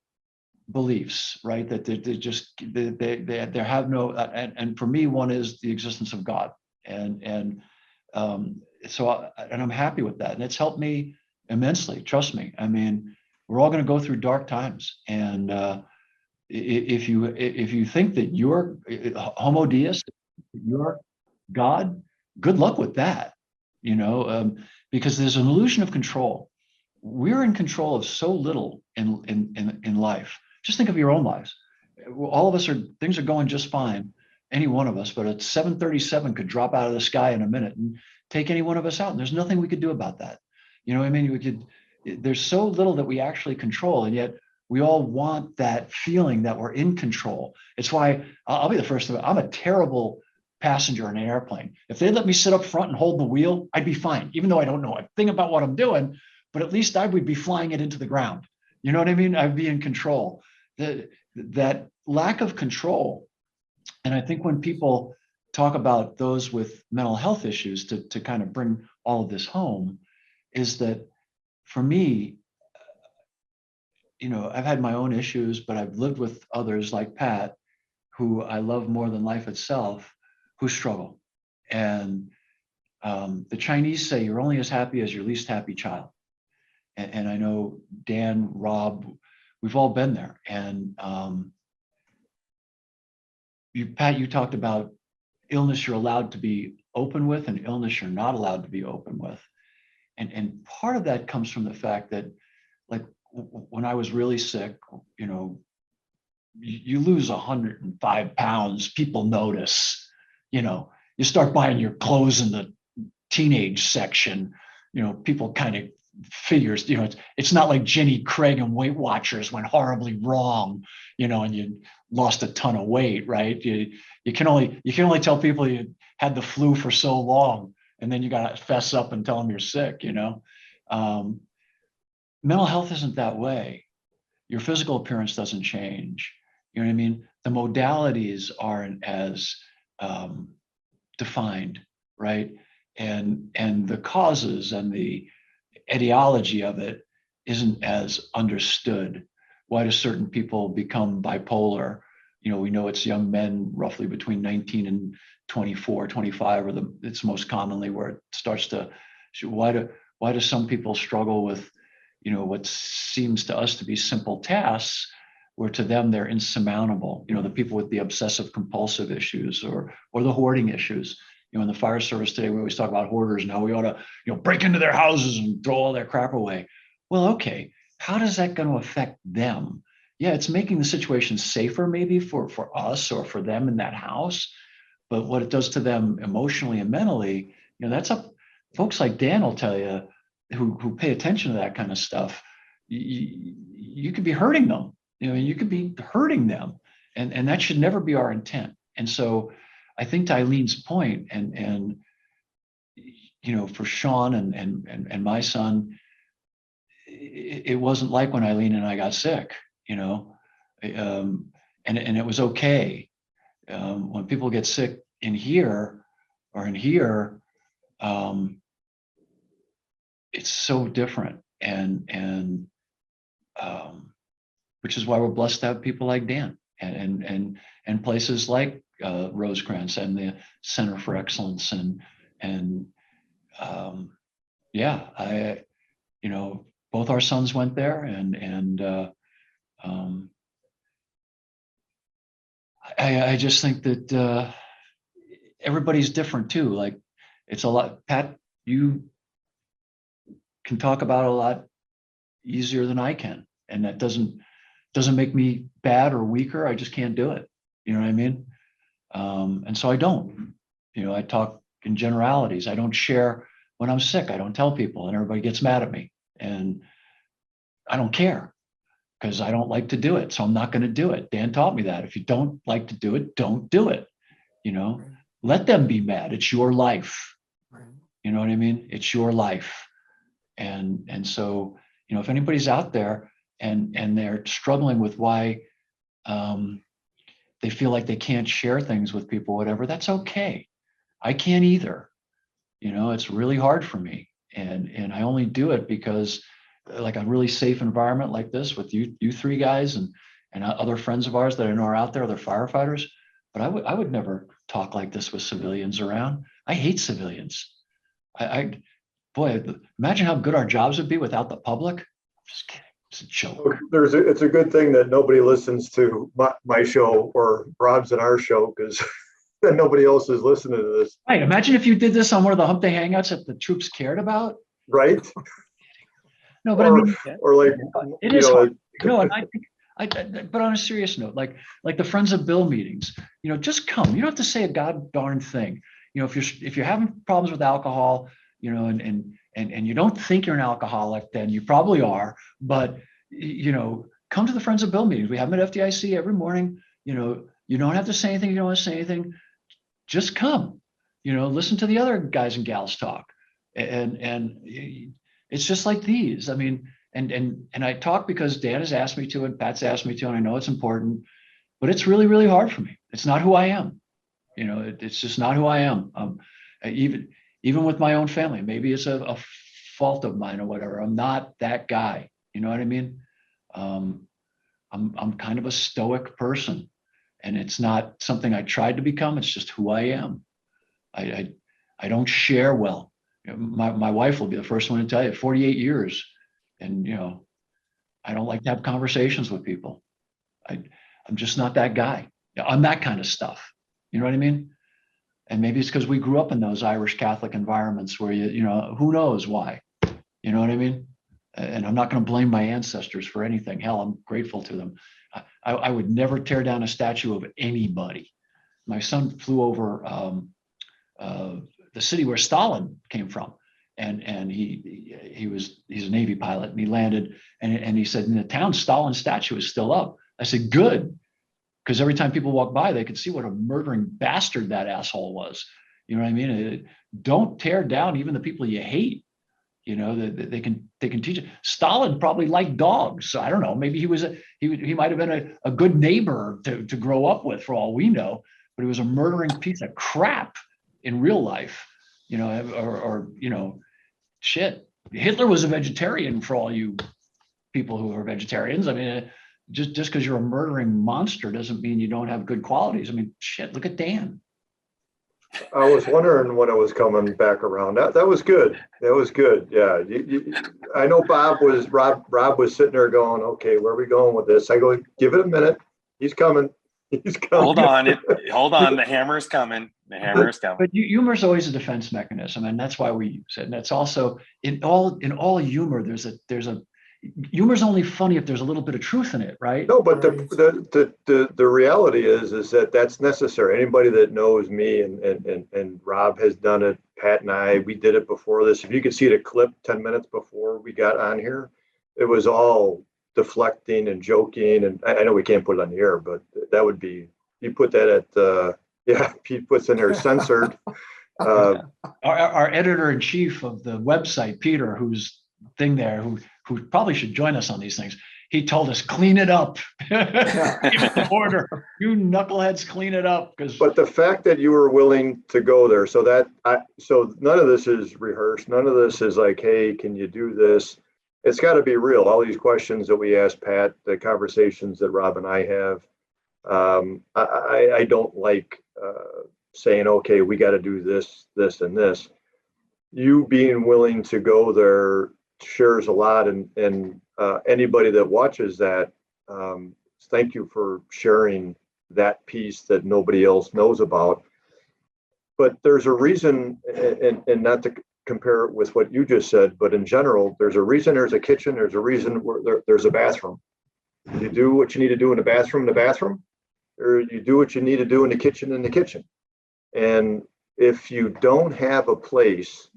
beliefs, right? That they have no, and for me, one is the existence of God, and I'm happy with that, and it's helped me immensely. Trust me. I mean, we're all going to go through dark times, and if you think that you're homodeist, you're God, good luck with that. You know, because there's an illusion of control. We're in control of so little in life. Just think of your own lives. All of us things are going just fine, any one of us, but a 737 could drop out of the sky in a minute and take any one of us out. And there's nothing we could do about that. You know what I mean? There's so little that we actually control, and yet we all want that feeling that we're in control. It's why I'll be the first to, I'm a terrible passenger in an airplane. If they let me sit up front and hold the wheel, I'd be fine, even though I don't know a thing about what I'm doing, but at least I would be flying it into the ground. You know what I mean? I'd be in control. That lack of control. And I think when people talk about those with mental health issues, to kind of bring all of this home, is that for me, you know, I've had my own issues, but I've lived with others like Pat, who I love more than life itself, who struggle. And the Chinese say you're only as happy as your least happy child. And I know Dan, Rob, we've all been there. And Pat, you talked about illness you're allowed to be open with and illness you're not allowed to be open with. And part of that comes from the fact that, like, when I was really sick, you know, you lose 105 pounds, people notice. You know, you start buying your clothes in the teenage section, you know, people kind of figures, you know, it's not like Jenny Craig and Weight Watchers went horribly wrong, you know, and you lost a ton of weight, right? You can only tell people you had the flu for so long, and then you got to fess up and tell them you're sick, you know. Mental health isn't that way. Your physical appearance doesn't change. You know what I mean? The modalities aren't as defined, right? And the causes and the etiology of it isn't as understood. why do certain people become bipolar? We know it's young men roughly between 19 and 24, 25 it's most commonly where it starts to, why do some people struggle with, what seems to us to be simple tasks, where to them they're insurmountable, the people with the obsessive compulsive issues or the hoarding issues. In the fire service today, we always talk about hoarders and how we ought to, break into their houses and throw all their crap away. Well, okay, how does that going to affect them? Yeah, it's making the situation safer maybe for us or for them in that house. But what it does to them emotionally and mentally, that's up. Folks like Dan will tell you who pay attention to that kind of stuff. You could be hurting them. You could be hurting them, and that should never be our intent. And so, I think to Eileen's point, and for Sean and my son, it wasn't like when Eileen and I got sick. And it was okay. When people get sick in here, it's so different, and which is why we're blessed to have people like Dan and places like Rosecrans and the Center for Excellence and both our sons went there, and I just think that everybody's different too. Like, it's a lot. Pat, you can talk about it a lot easier than I can, and that doesn't make me bad or weaker. I just can't do it. You know what I mean? And so I don't. I talk in generalities. I don't share when I'm sick. I don't tell people, and everybody gets mad at me, and I don't care because I don't like to do it. So I'm not going to do it. Dan taught me that. If you don't like to do it, don't do it. Let them be mad. It's your life. You know what I mean? It's your life. And so, if anybody's out there and they're struggling with why they feel like they can't share things with people, whatever, that's okay. I can't either. It's really hard for me. And I only do it because, like, a really safe environment like this with you three guys and other friends of ours that I know are out there, other firefighters. But I would never talk like this with civilians around. I hate civilians. Boy, imagine how good our jobs would be without the public. I'm just kidding. It's a joke. It's a good thing that nobody listens to my show or Rob's and our show, because then nobody else is listening to this. Right. Imagine if you did this on one of the Humpday Hangouts that the troops cared about. Right. No, but I mean, or like, it is hard. No, and I think, but on a serious note, like the Friends of Bill meetings, just come. You don't have to say a god darn thing. If you're having problems with alcohol, and you don't think you're an alcoholic, then you probably are. But come to the Friends of Bill meetings. We have them at FDIC every morning. You don't have to say anything. You don't want to say anything. Just come. Listen to the other guys and gals talk, and it's just like these. I mean, and I talk because Dan has asked me to, and Pat's asked me to, and I know it's important, but it's really, really hard for me. It's not who I am. It's just not who I am. Even with my own family, maybe it's a fault of mine or whatever. I'm not that guy. You know what I mean? I'm kind of a stoic person, and it's not something I tried to become. It's just who I am. I don't share well. My wife will be the first one to tell you, 48 years. And, I don't like to have conversations with people. I'm just not that guy. I'm that kind of stuff. You know what I mean? And maybe it's because we grew up in those Irish Catholic environments where who knows why, you know what I mean? And I'm not going to blame my ancestors for anything. Hell, I'm grateful to them. I would never tear down a statue of anybody. My son flew over the city where Stalin came from. And he's a Navy pilot, and he landed and he said, in the town, Stalin's statue is still up. I said, good. Because every time people walk by, they could see what a murdering bastard that asshole was. You know what I mean? Don't tear down even the people you hate. They can teach it. Stalin probably liked dogs. So I don't know. Maybe he might have been a good neighbor to grow up with, for all we know. But he was a murdering piece of crap in real life. Shit. Hitler was a vegetarian, for all you people who are vegetarians. I mean, just because you're a murdering monster doesn't mean you don't have good qualities. I mean, shit, look at Dan. I was wondering when it was coming back around. That was good. That was good. Yeah. I know Rob was sitting there going, okay, where are we going with this? I go, give it a minute. He's coming. He's coming. Hold on. The hammer's coming. The hammer's coming. But humor is always a defense mechanism, and that's why we use it. And that's also in all humor. There's a humor's only funny if there's a little bit of truth in it, right? No, but the reality is that that's necessary. Anybody that knows me and Rob has done it, Pat and I, we did it before this. If you could see the clip 10 minutes before we got on here, it was all deflecting and joking. And I know we can't put it on the air, but that would be, you put that at, Pete puts in there censored. Our editor-in-chief of the website, Peter, who's thing there, who probably should join us on these things. He told us, clean it up. Give it the order. You knuckleheads, clean it up. But the fact that you were willing to go there, so none of this is rehearsed. None of this is like, hey, can you do this? It's got to be real. All these questions that we ask Pat, the conversations that Rob and I have, I don't like saying, okay, we got to do this, this, and this. You being willing to go there shares a lot, and anybody that watches that, thank you for sharing that piece that nobody else knows about. But there's a reason, and not to compare it with what you just said, but in general, there's a reason there's a kitchen, there's a reason where there's a bathroom. You do what you need to do in the bathroom, or you do what you need to do in the kitchen. And if you don't have a place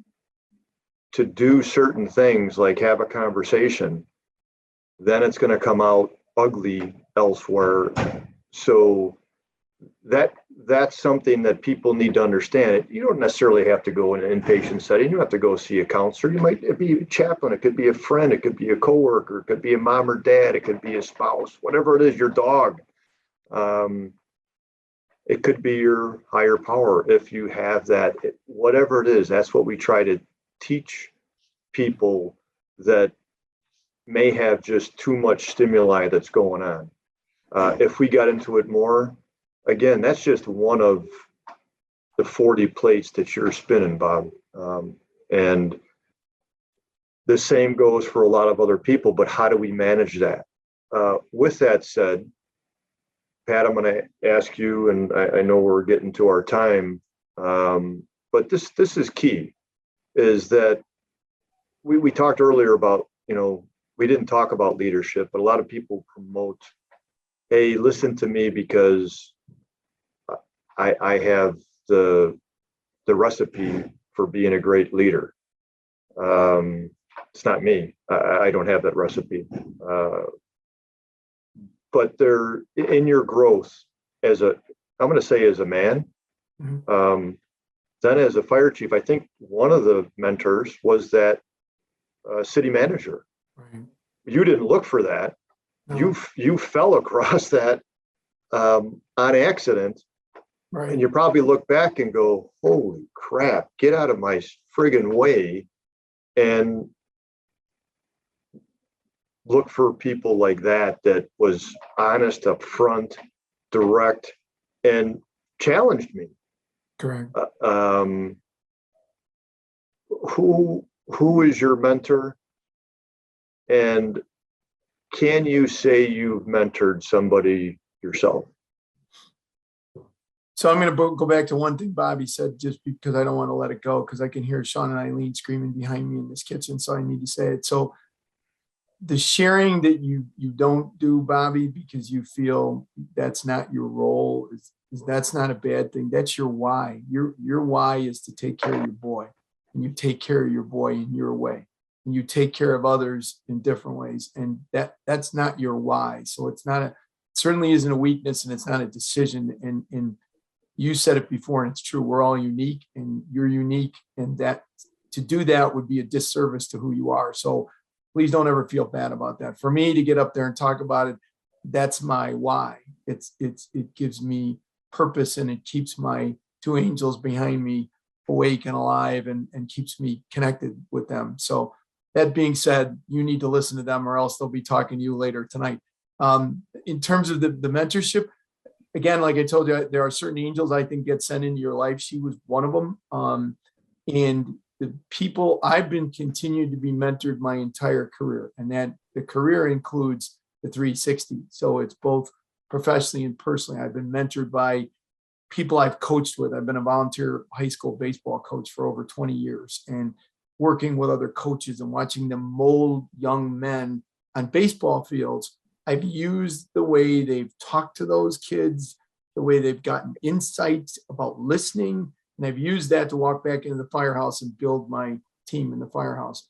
to do certain things like have a conversation, then it's going to come out ugly elsewhere. So that's something that people need to understand. You don't necessarily have to go in an inpatient setting. You have to go see a counselor. You might be a chaplain. It could be a friend. It could be a coworker. It could be a mom or dad. It could be a spouse, whatever it is, your dog. It could be your higher power. If you have that, whatever it is, that's what we try to teach people that may have just too much stimuli that's going on. If we got into it more, again, that's just one of the 40 plates that you're spinning, Bob. And the same goes for a lot of other people, but how do we manage that? With that said, Pat, I'm going to ask you, and I know we're getting to our time, but this is key, is that we talked earlier about, we didn't talk about leadership, but a lot of people promote, hey, listen to me because I have the recipe for being a great leader. It's not me. I don't have that recipe. But they're in your growth I'm going to say as a man, then as a fire chief, I think one of the mentors was that city manager. Right. You didn't look for that. No. You fell across that on accident. Right. And you probably look back and go, holy crap, get out of my friggin' way, and look for people like that was honest, upfront, direct, and challenged me. Correct. Who is your mentor? And can you say you've mentored somebody yourself? So I'm going to go back to one thing Bobby said, just because I don't want to let it go, because I can hear Sean and Eileen screaming behind me in this kitchen. So I need to say it. So the sharing that you don't do, Bobby, because you feel that's not your role, is that's not a bad thing. That's your why. Your why is to take care of your boy, and you take care of your boy in your way, and you take care of others in different ways. And that's not your why. So it certainly isn't a weakness, and it's not a decision. And you said it before, and it's true. We're all unique, and you're unique, and that to do that would be a disservice to who you are. So please don't ever feel bad about that. For me to get up there and talk about it, that's my why. It gives me purpose, and it keeps my two angels behind me awake and alive, and keeps me connected with them. So that being said, you need to listen to them, or else they'll be talking to you later tonight. In terms of the mentorship, again, like I told you, there are certain angels I think get sent into your life. She was one of them. And the people I've been continued to be mentored my entire career, and that the career includes the 360. So it's both professionally and personally. I've been mentored by people I've coached with. I've been a volunteer high school baseball coach for over 20 years, and working with other coaches and watching them mold young men on baseball fields. I've used the way they've talked to those kids, the way they've gotten insights about listening, and I've used that to walk back into the firehouse and build my team in the firehouse.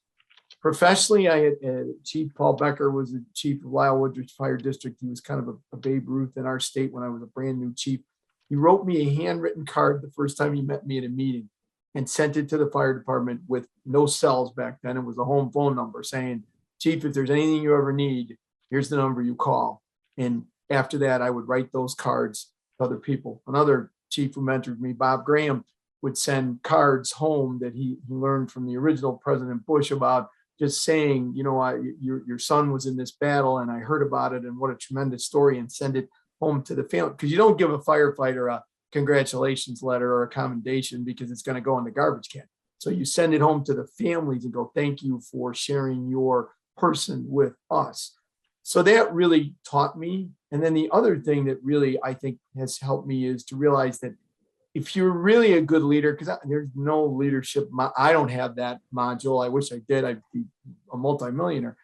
Professionally, I had Chief Paul Becker was the chief of Lyle Woodridge Fire District. He was kind of a Babe Ruth in our state when I was a brand new chief. He wrote me a handwritten card the first time he met me at a meeting and sent it to the fire department with no cells back then. It was a home phone number saying, Chief, if there's anything you ever need, here's the number you call. And after that, I would write those cards to other people. Another chief who mentored me, Bob Graham, would send cards home that he learned from the original President Bush about just saying, you know, your son was in this battle and I heard about it and what a tremendous story, and send it home to the family. Because you don't give a firefighter a congratulations letter or a commendation because it's going to go in the garbage can. So you send it home to the families and go, thank you for sharing your person with us. So that really taught me. And then the other thing that really I think has helped me is to realize that if you're really a good leader, because there's no leadership, I don't have that module. I wish I did. I'd be a multimillionaire.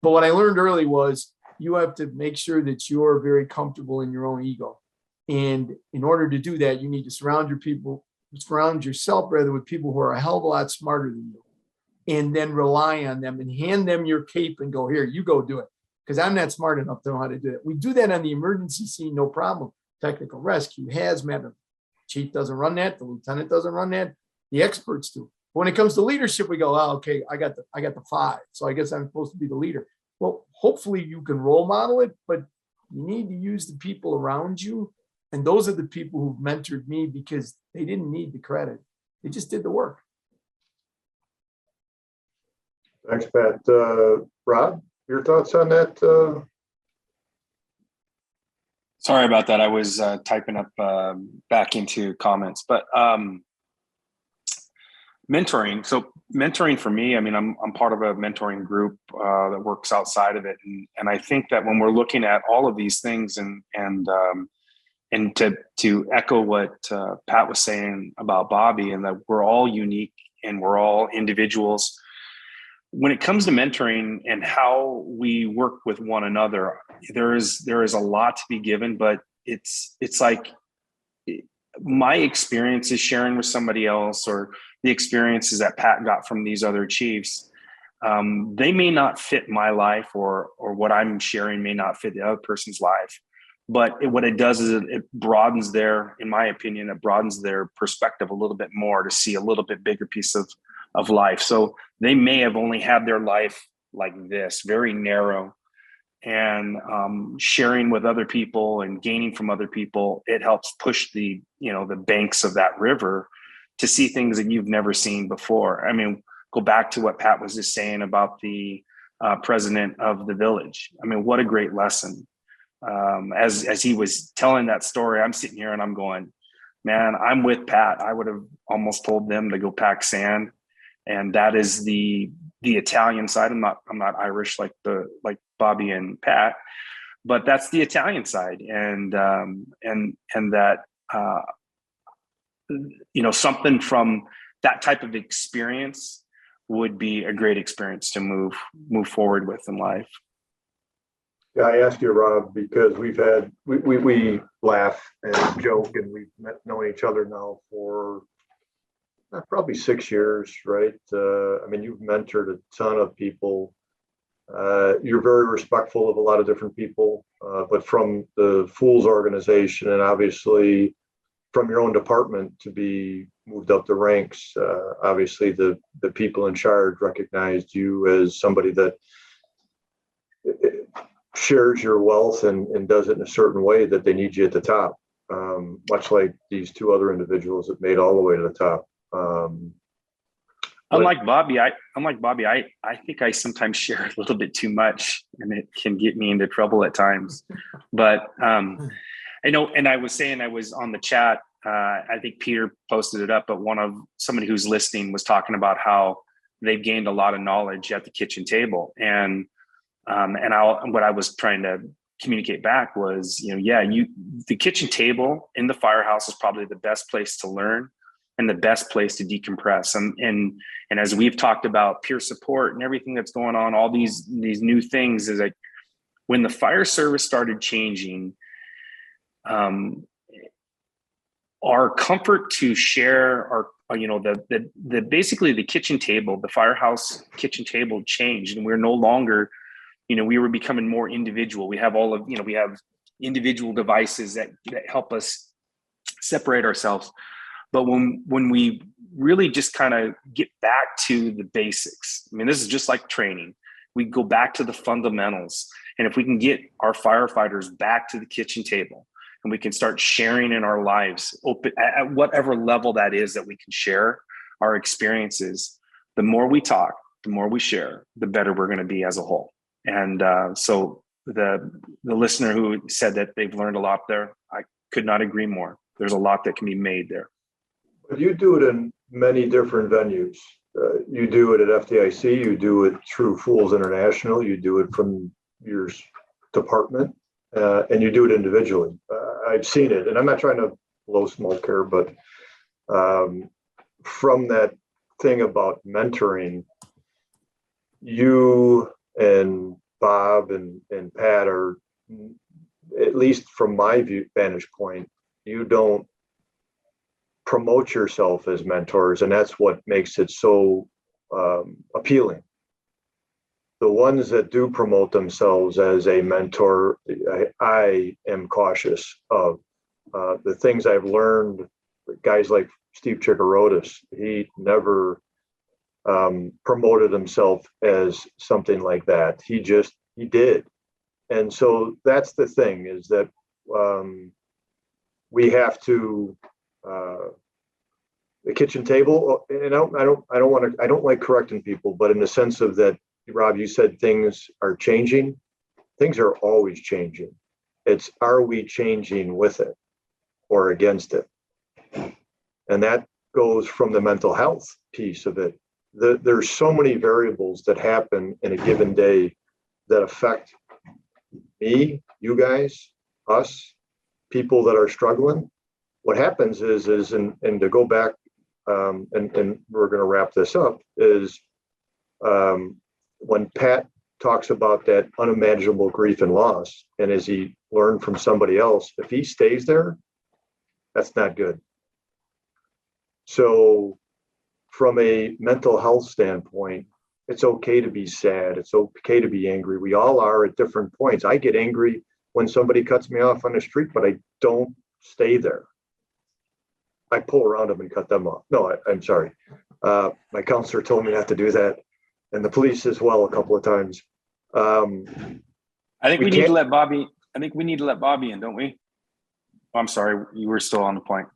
But what I learned early was you have to make sure that you're very comfortable in your own ego. And in order to do that, you need to surround yourself rather with people who are a hell of a lot smarter than you, and then rely on them and hand them your cape and go, here, you go do it. Because I'm not smart enough to know how to do it. We do that on the emergency scene, no problem. Technical rescue, hazmat, the chief doesn't run that, the lieutenant doesn't run that, the experts do. But when it comes to leadership, we go, oh, okay, I got the 5. So I guess I'm supposed to be the leader. Well, hopefully you can role model it, but you need to use the people around you. And those are the people who've mentored me because they didn't need the credit. They just did the work. Thanks, Pat. Rob, your thoughts on that? Sorry about that. I was typing up back into comments, but mentoring. So mentoring for me, I mean, I'm part of a mentoring group that works outside of it, and I think that when we're looking at all of these things, and to echo what Pat was saying about Bobby, and that we're all unique and we're all individuals. When it comes to mentoring and how we work with one another, there is a lot to be given, but it's like my experience is sharing with somebody else, or the experiences that Pat got from these other chiefs. They may not fit my life, or what I'm sharing may not fit the other person's life. But what it does is it broadens in my opinion, it broadens their perspective a little bit more to see a little bit bigger piece of life. So they may have only had their life like this, very narrow, and sharing with other people and gaining from other people, it helps push the banks of that river to see things that you've never seen before. I mean, go back to what Pat was just saying about the president of the village. I mean, what a great lesson. As he was telling that story, I'm sitting here and I'm going, man, I'm with Pat. I would have almost told them to go pack sand. And that is the Italian side. I'm not Irish like Bobby and Pat, but that's the Italian side. And that, something from that type of experience would be a great experience to move forward with in life. Yeah, I asked you, Rob, because we laugh and joke, and we've known each other now for probably 6 years, right? I mean, you've mentored a ton of people. You're very respectful of a lot of different people, but from the Fools organization, and obviously from your own department to be moved up the ranks, obviously the people in charge recognized you as somebody that shares your wealth and does it in a certain way that they need you at the top, much like these 2 other individuals that made all the way to the top. Unlike Bobby, I think I sometimes share a little bit too much, and it can get me into trouble at times. But I know, and I was saying, I was on the chat. I think Peter posted it up, but somebody who's listening was talking about how they've gained a lot of knowledge at the kitchen table, and what I was trying to communicate back was, the kitchen table in the firehouse is probably the best place to learn and the best place to decompress. And as we've talked about peer support and everything that's going on, all these new things, is like when the fire service started changing, our comfort to share basically the kitchen table, the firehouse kitchen table changed, and we're no longer, we were becoming more individual. We have we have individual devices that help us separate ourselves. But when we really just kind of get back to the basics, I mean, this is just like training. We go back to the fundamentals. And if we can get our firefighters back to the kitchen table, and we can start sharing in our lives, open at whatever level that is that we can share our experiences, the more we talk, the more we share, the better we're going to be as a whole. And so the listener who said that they've learned a lot there, I could not agree more. There's a lot that can be made there. But you do it in many different venues. You do it at FDIC, you do it through Fools International, you do it from your department, and you do it individually. I've seen it, and I'm not trying to blow smoke here, but from that thing about mentoring, you and Bob and Pat are, at least from my vantage point, you don't promote yourself as mentors, and that's what makes it so appealing. The ones that do promote themselves as a mentor, I am cautious of. The things I've learned, guys like Steve Chikarotis, he never promoted himself as something like that. He did. And so that's the thing, is that we have to, the kitchen table, and I don't like correcting people, but in the sense of that, Rob, you said things are changing. Things are always changing. It's, are we changing with it or against it? And that goes from the mental health piece of it. There's so many variables that happen in a given day that affect me, you guys, us, people that are struggling. What happens is, and to go back, and we're going to wrap this up, is when Pat talks about that unimaginable grief and loss, and as he learned from somebody else, if he stays there, that's not good. So from a mental health standpoint, it's okay to be sad. It's okay to be angry. We all are at different points. I get angry when somebody cuts me off on the street, but I don't stay there. I pull around them and cut them off. No, I'm sorry. My counselor told me not to do that, and the police as well a couple of times. I think we need to let Bobby. I think we need to let Bobby in, don't we? Oh, I'm sorry, you were still on the point.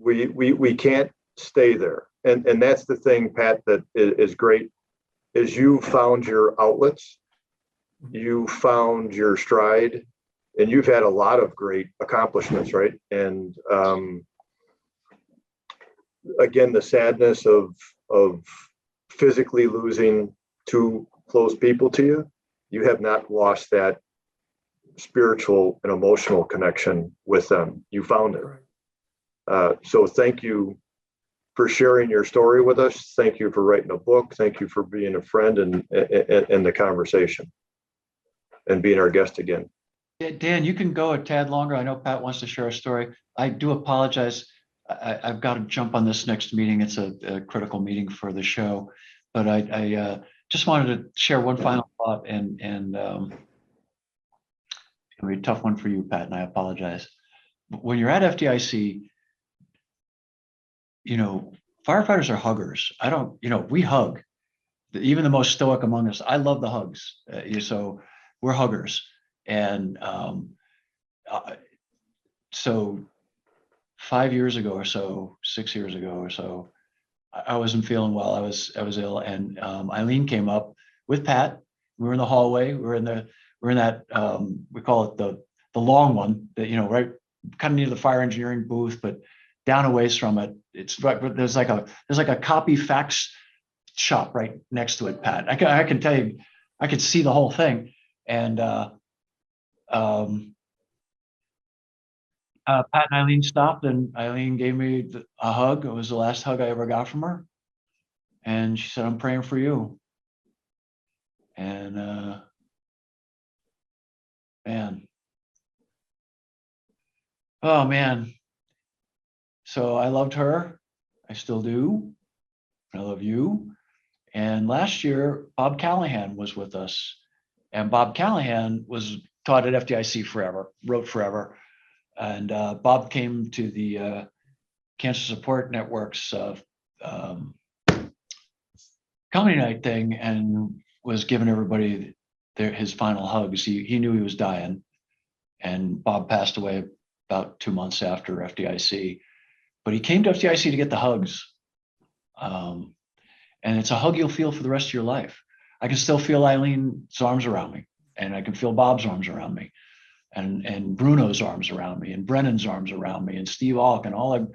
We can't stay there, and that's the thing, Pat, that is great, is you found your outlets, you found your stride, and you've had a lot of great accomplishments, right? And again, the sadness of physically losing two close people to you, you have not lost that spiritual and emotional connection with them. You found it. So thank you for sharing your story with us. Thank you for writing a book. Thank you for being a friend and the conversation and being our guest again. Dan, you can go a tad longer. I know Pat wants to share a story. I do apologize. I've got to jump on this next meeting. It's a critical meeting for the show, but I just wanted to share one final thought, and it'll be a tough one for you, Pat, and I apologize. When you're at FDIC, firefighters are huggers. We hug. Even the most stoic among us, I love the hugs. So we're huggers. And so 5 years ago or so, 6 years ago or so, I wasn't feeling well. I was ill, and Eileen came up with Pat. We were in the hallway. We're in that we call it the long one, that, you know, right kind of near the fire engineering booth, but down a ways from it. It's right, but there's like a copy fax shop right next to it, Pat. I can tell you, I could see the whole thing. And Pat and Eileen stopped, and Eileen gave me a hug. It was the last hug I ever got from her. And she said, "I'm praying for you." And man, oh man. So I loved her. I still do. I love you. And last year, Bob Callahan was with us. And Bob Callahan was taught at FDIC forever, wrote forever. And Bob came to the Cancer Support Network's comedy night thing and was giving everybody his final hugs. He knew he was dying. And Bob passed away about 2 months after FDIC. But he came to FDIC to get the hugs. And it's a hug you'll feel for the rest of your life. I can still feel Eileen's arms around me, and I can feel Bob's arms around me, and Bruno's arms around me, and Brennan's arms around me, and Steve Alk, and all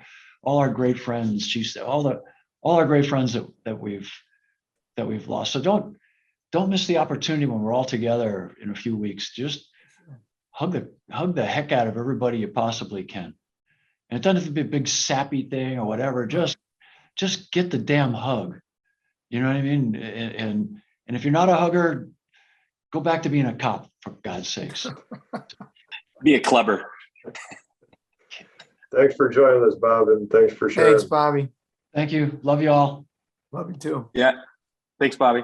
our great friends. All our great friends that we've lost. So don't miss the opportunity when we're all together in a few weeks. Just hug the heck out of everybody you possibly can. And it doesn't have to be a big sappy thing or whatever. Just get the damn hug. You know what I mean? And if you're not a hugger, go back to being a cop, for God's sakes. Be a clubber. Thanks for joining us, Bob, and thanks for sharing. Thanks, Bobby. Thank you. Love you all. Love you too. Yeah. Thanks, Bobby.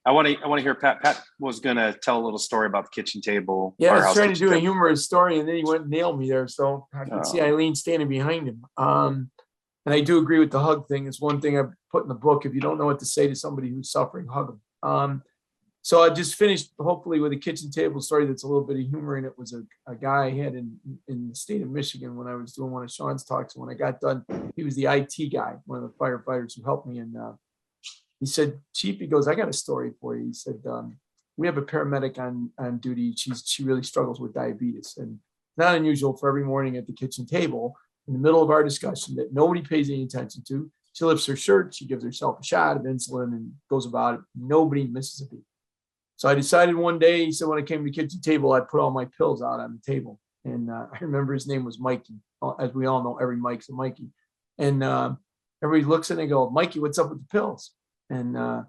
I want to hear Pat. Pat was going to tell a little story about the kitchen table. Yeah, I was firehouse trying to kitchen do a table. humorous story, and then he went and nailed me there. So I could see Eileen standing behind him. And I do agree with the hug thing. It's one thing I've put in the book. If you don't know what to say to somebody who's suffering, hug them. So I just finished, hopefully, with a kitchen table story that's a little bit of humor. And it was a guy I had in the state of Michigan when I was doing one of Sean's talks. And when I got done, he was the IT guy, one of the firefighters who helped me. And he said, "Chief," he goes, "I got a story for you." He said, "We have a paramedic on duty. She really struggles with diabetes. And not unusual for every morning at the kitchen table, in the middle of our discussion that nobody pays any attention to, she lifts her shirt, she gives herself a shot of insulin and goes about it. Nobody misses a beat. So I decided one day," he said, "when I came to the kitchen table, I'd put all my pills out on the table." And I remember his name was Mikey. As we all know, every Mike's a Mikey. And everybody looks at it and they go, "Mikey, what's up with the pills?" And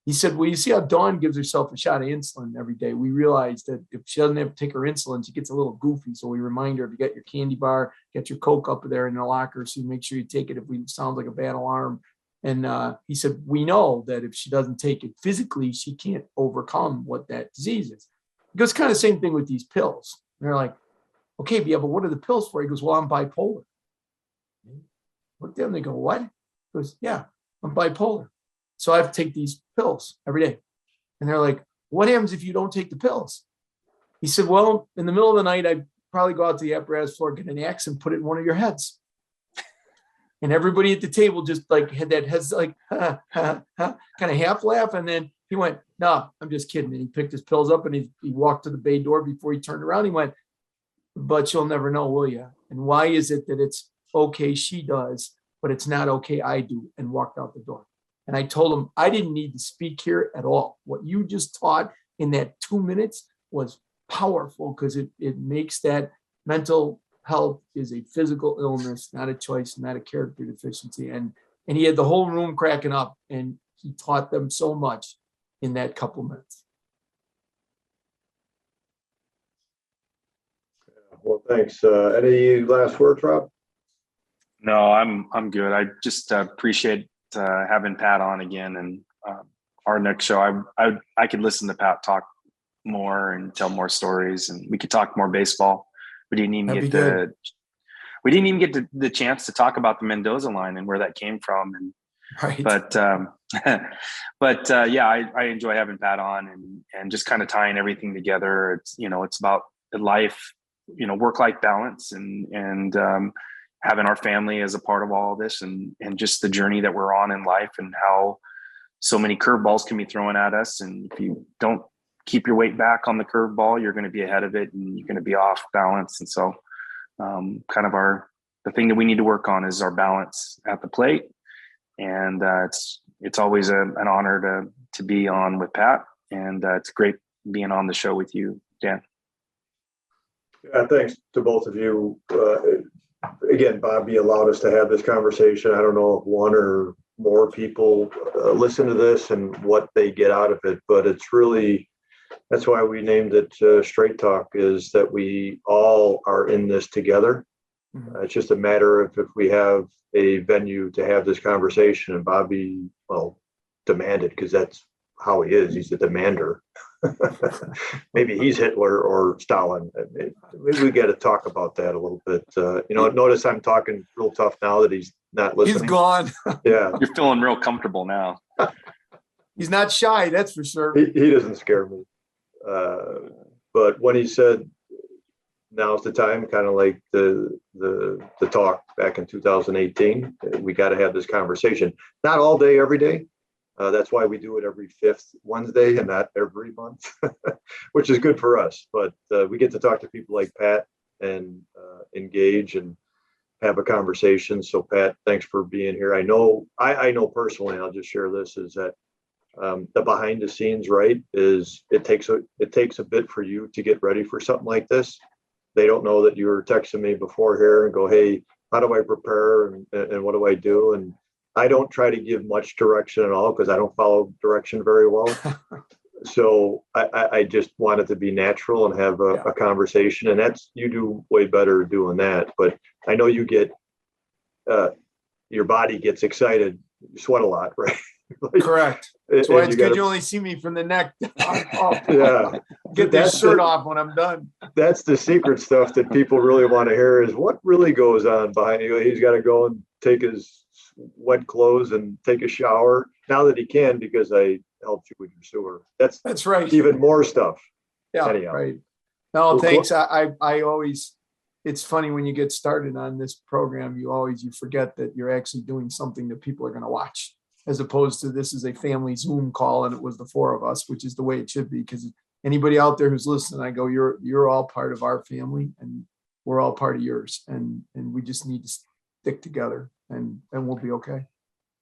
he said, "Well, you see how Dawn gives herself a shot of insulin every day. We realized that if she doesn't have to take her insulin, she gets a little goofy. So we remind her, if you get your candy bar, get your Coke up there in the locker, so you make sure you take it if we sound like a bad alarm." And he said, "We know that if she doesn't take it physically, she can't overcome what that disease is." He goes, "Kind of same thing with these pills." And they're like, "Okay, yeah, but what are the pills for?" He goes, "Well, I'm bipolar." Look at them, they go, "What?" He goes, "Yeah, I'm bipolar. So I have to take these pills every day." And they're like, "What happens if you don't take the pills?" He said, "Well, in the middle of the night, I'd probably go out to the apparatus floor, get an axe and put it in one of your heads." And everybody at the table just like had that heads like, ha, ha, ha, kind of half laugh. And then he went, "No, I'm just kidding." And he picked his pills up and he walked to the bay door. Before he turned around, he went, "But you'll never know, will you? And why is it that it's okay she does, but it's not okay I do?" And walked out the door. And I told him I didn't need to speak here at all. What you just taught in that 2 minutes was powerful, because it makes that mental health is a physical illness, not a choice, not a character deficiency. And he had the whole room cracking up, and he taught them so much in that couple minutes. Well, thanks. Any last words, Rob? No, I'm good. I just appreciate having Pat on again, and our next show, I could listen to Pat talk more and tell more stories, and we could talk more baseball. We didn't even get the chance to talk about the Mendoza line and where that came from. And Right. but yeah, I enjoy having Pat on and just kind of tying everything together. It's about life, work-life balance, and having our family as a part of all of this, and just the journey that we're on in life, and how so many curveballs can be thrown at us. And if you don't keep your weight back on the curveball, you're going to be ahead of it and you're going to be off balance. And so kind of the thing that we need to work on is our balance at the plate. And it's always an honor to be on with Pat, and it's great being on the show with you, Dan. Yeah, thanks to both of you. Again, Bobby allowed us to have this conversation. I don't know if one or more people listen to this and what they get out of it, but it's really, that's why we named it Straight Talk, is that we all are in this together. It's just a matter of if we have a venue to have this conversation, and Bobby, well, demanded, because that's how he is. He's a demander. Maybe he's Hitler or Stalin. Maybe we got to talk about that a little bit. Notice I'm talking real tough now that he's not listening. He's gone. Yeah. You're feeling real comfortable now. He's not shy, that's for sure. He doesn't scare me. But when he said, now's the time, kind of like the talk back in 2018, we got to have this conversation. Not all day, every day. That's why we do it every 5th Wednesday and not every month, which is good for us. But we get to talk to people like Pat and engage and have a conversation. So Pat, thanks for being here. I know personally, I'll just share this, is that the behind the scenes, right, is it takes a bit for you to get ready for something like this. They don't know that you were texting me before here and go, hey, how do I prepare and what do I do? And I don't try to give much direction at all, because I don't follow direction very well. So I just want it to be natural and have a conversation. And you do way better doing that. But I know you get, your body gets excited. You sweat a lot, right? Correct. That's why it's good you only see me from the neck up. Yeah. Get this shirt off when I'm done. That's the secret stuff that people really want to hear, is what really goes on behind you. He's got to go and take his wet clothes and take a shower now that he can, because I helped you with your sewer. That's right. Even more stuff. Yeah. Anyhow. Right. No, thanks. I always, it's funny when you get started on this program, you forget that you're actually doing something that people are going to watch, as opposed to this is a family Zoom call and it was the 4 of us, which is the way it should be. Because anybody out there who's listening, I go, you're all part of our family and we're all part of yours. And we just need to stick together and we'll be okay.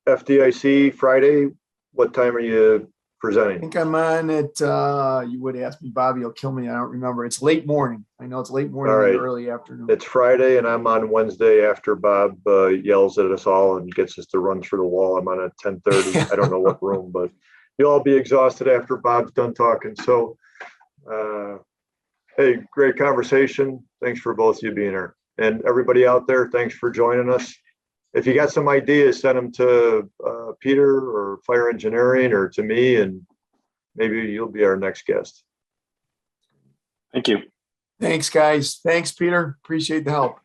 FDIC Friday, what time are you I presenting? think I'm on it. You would ask me, Bobby will kill me. I don't remember. It's late morning. I know it's late morning or early afternoon. It's Friday and I'm on Wednesday after Bob yells at us all and gets us to run through the wall. I'm on at 10:30. I don't know what room, but you'll all be exhausted after Bob's done talking. So, hey, great conversation. Thanks for both of you being here. And everybody out there, thanks for joining us. If you got some ideas, send them to Peter or Fire Engineering or to me, and maybe you'll be our next guest. Thank you. Thanks, guys. Thanks, Peter. Appreciate the help.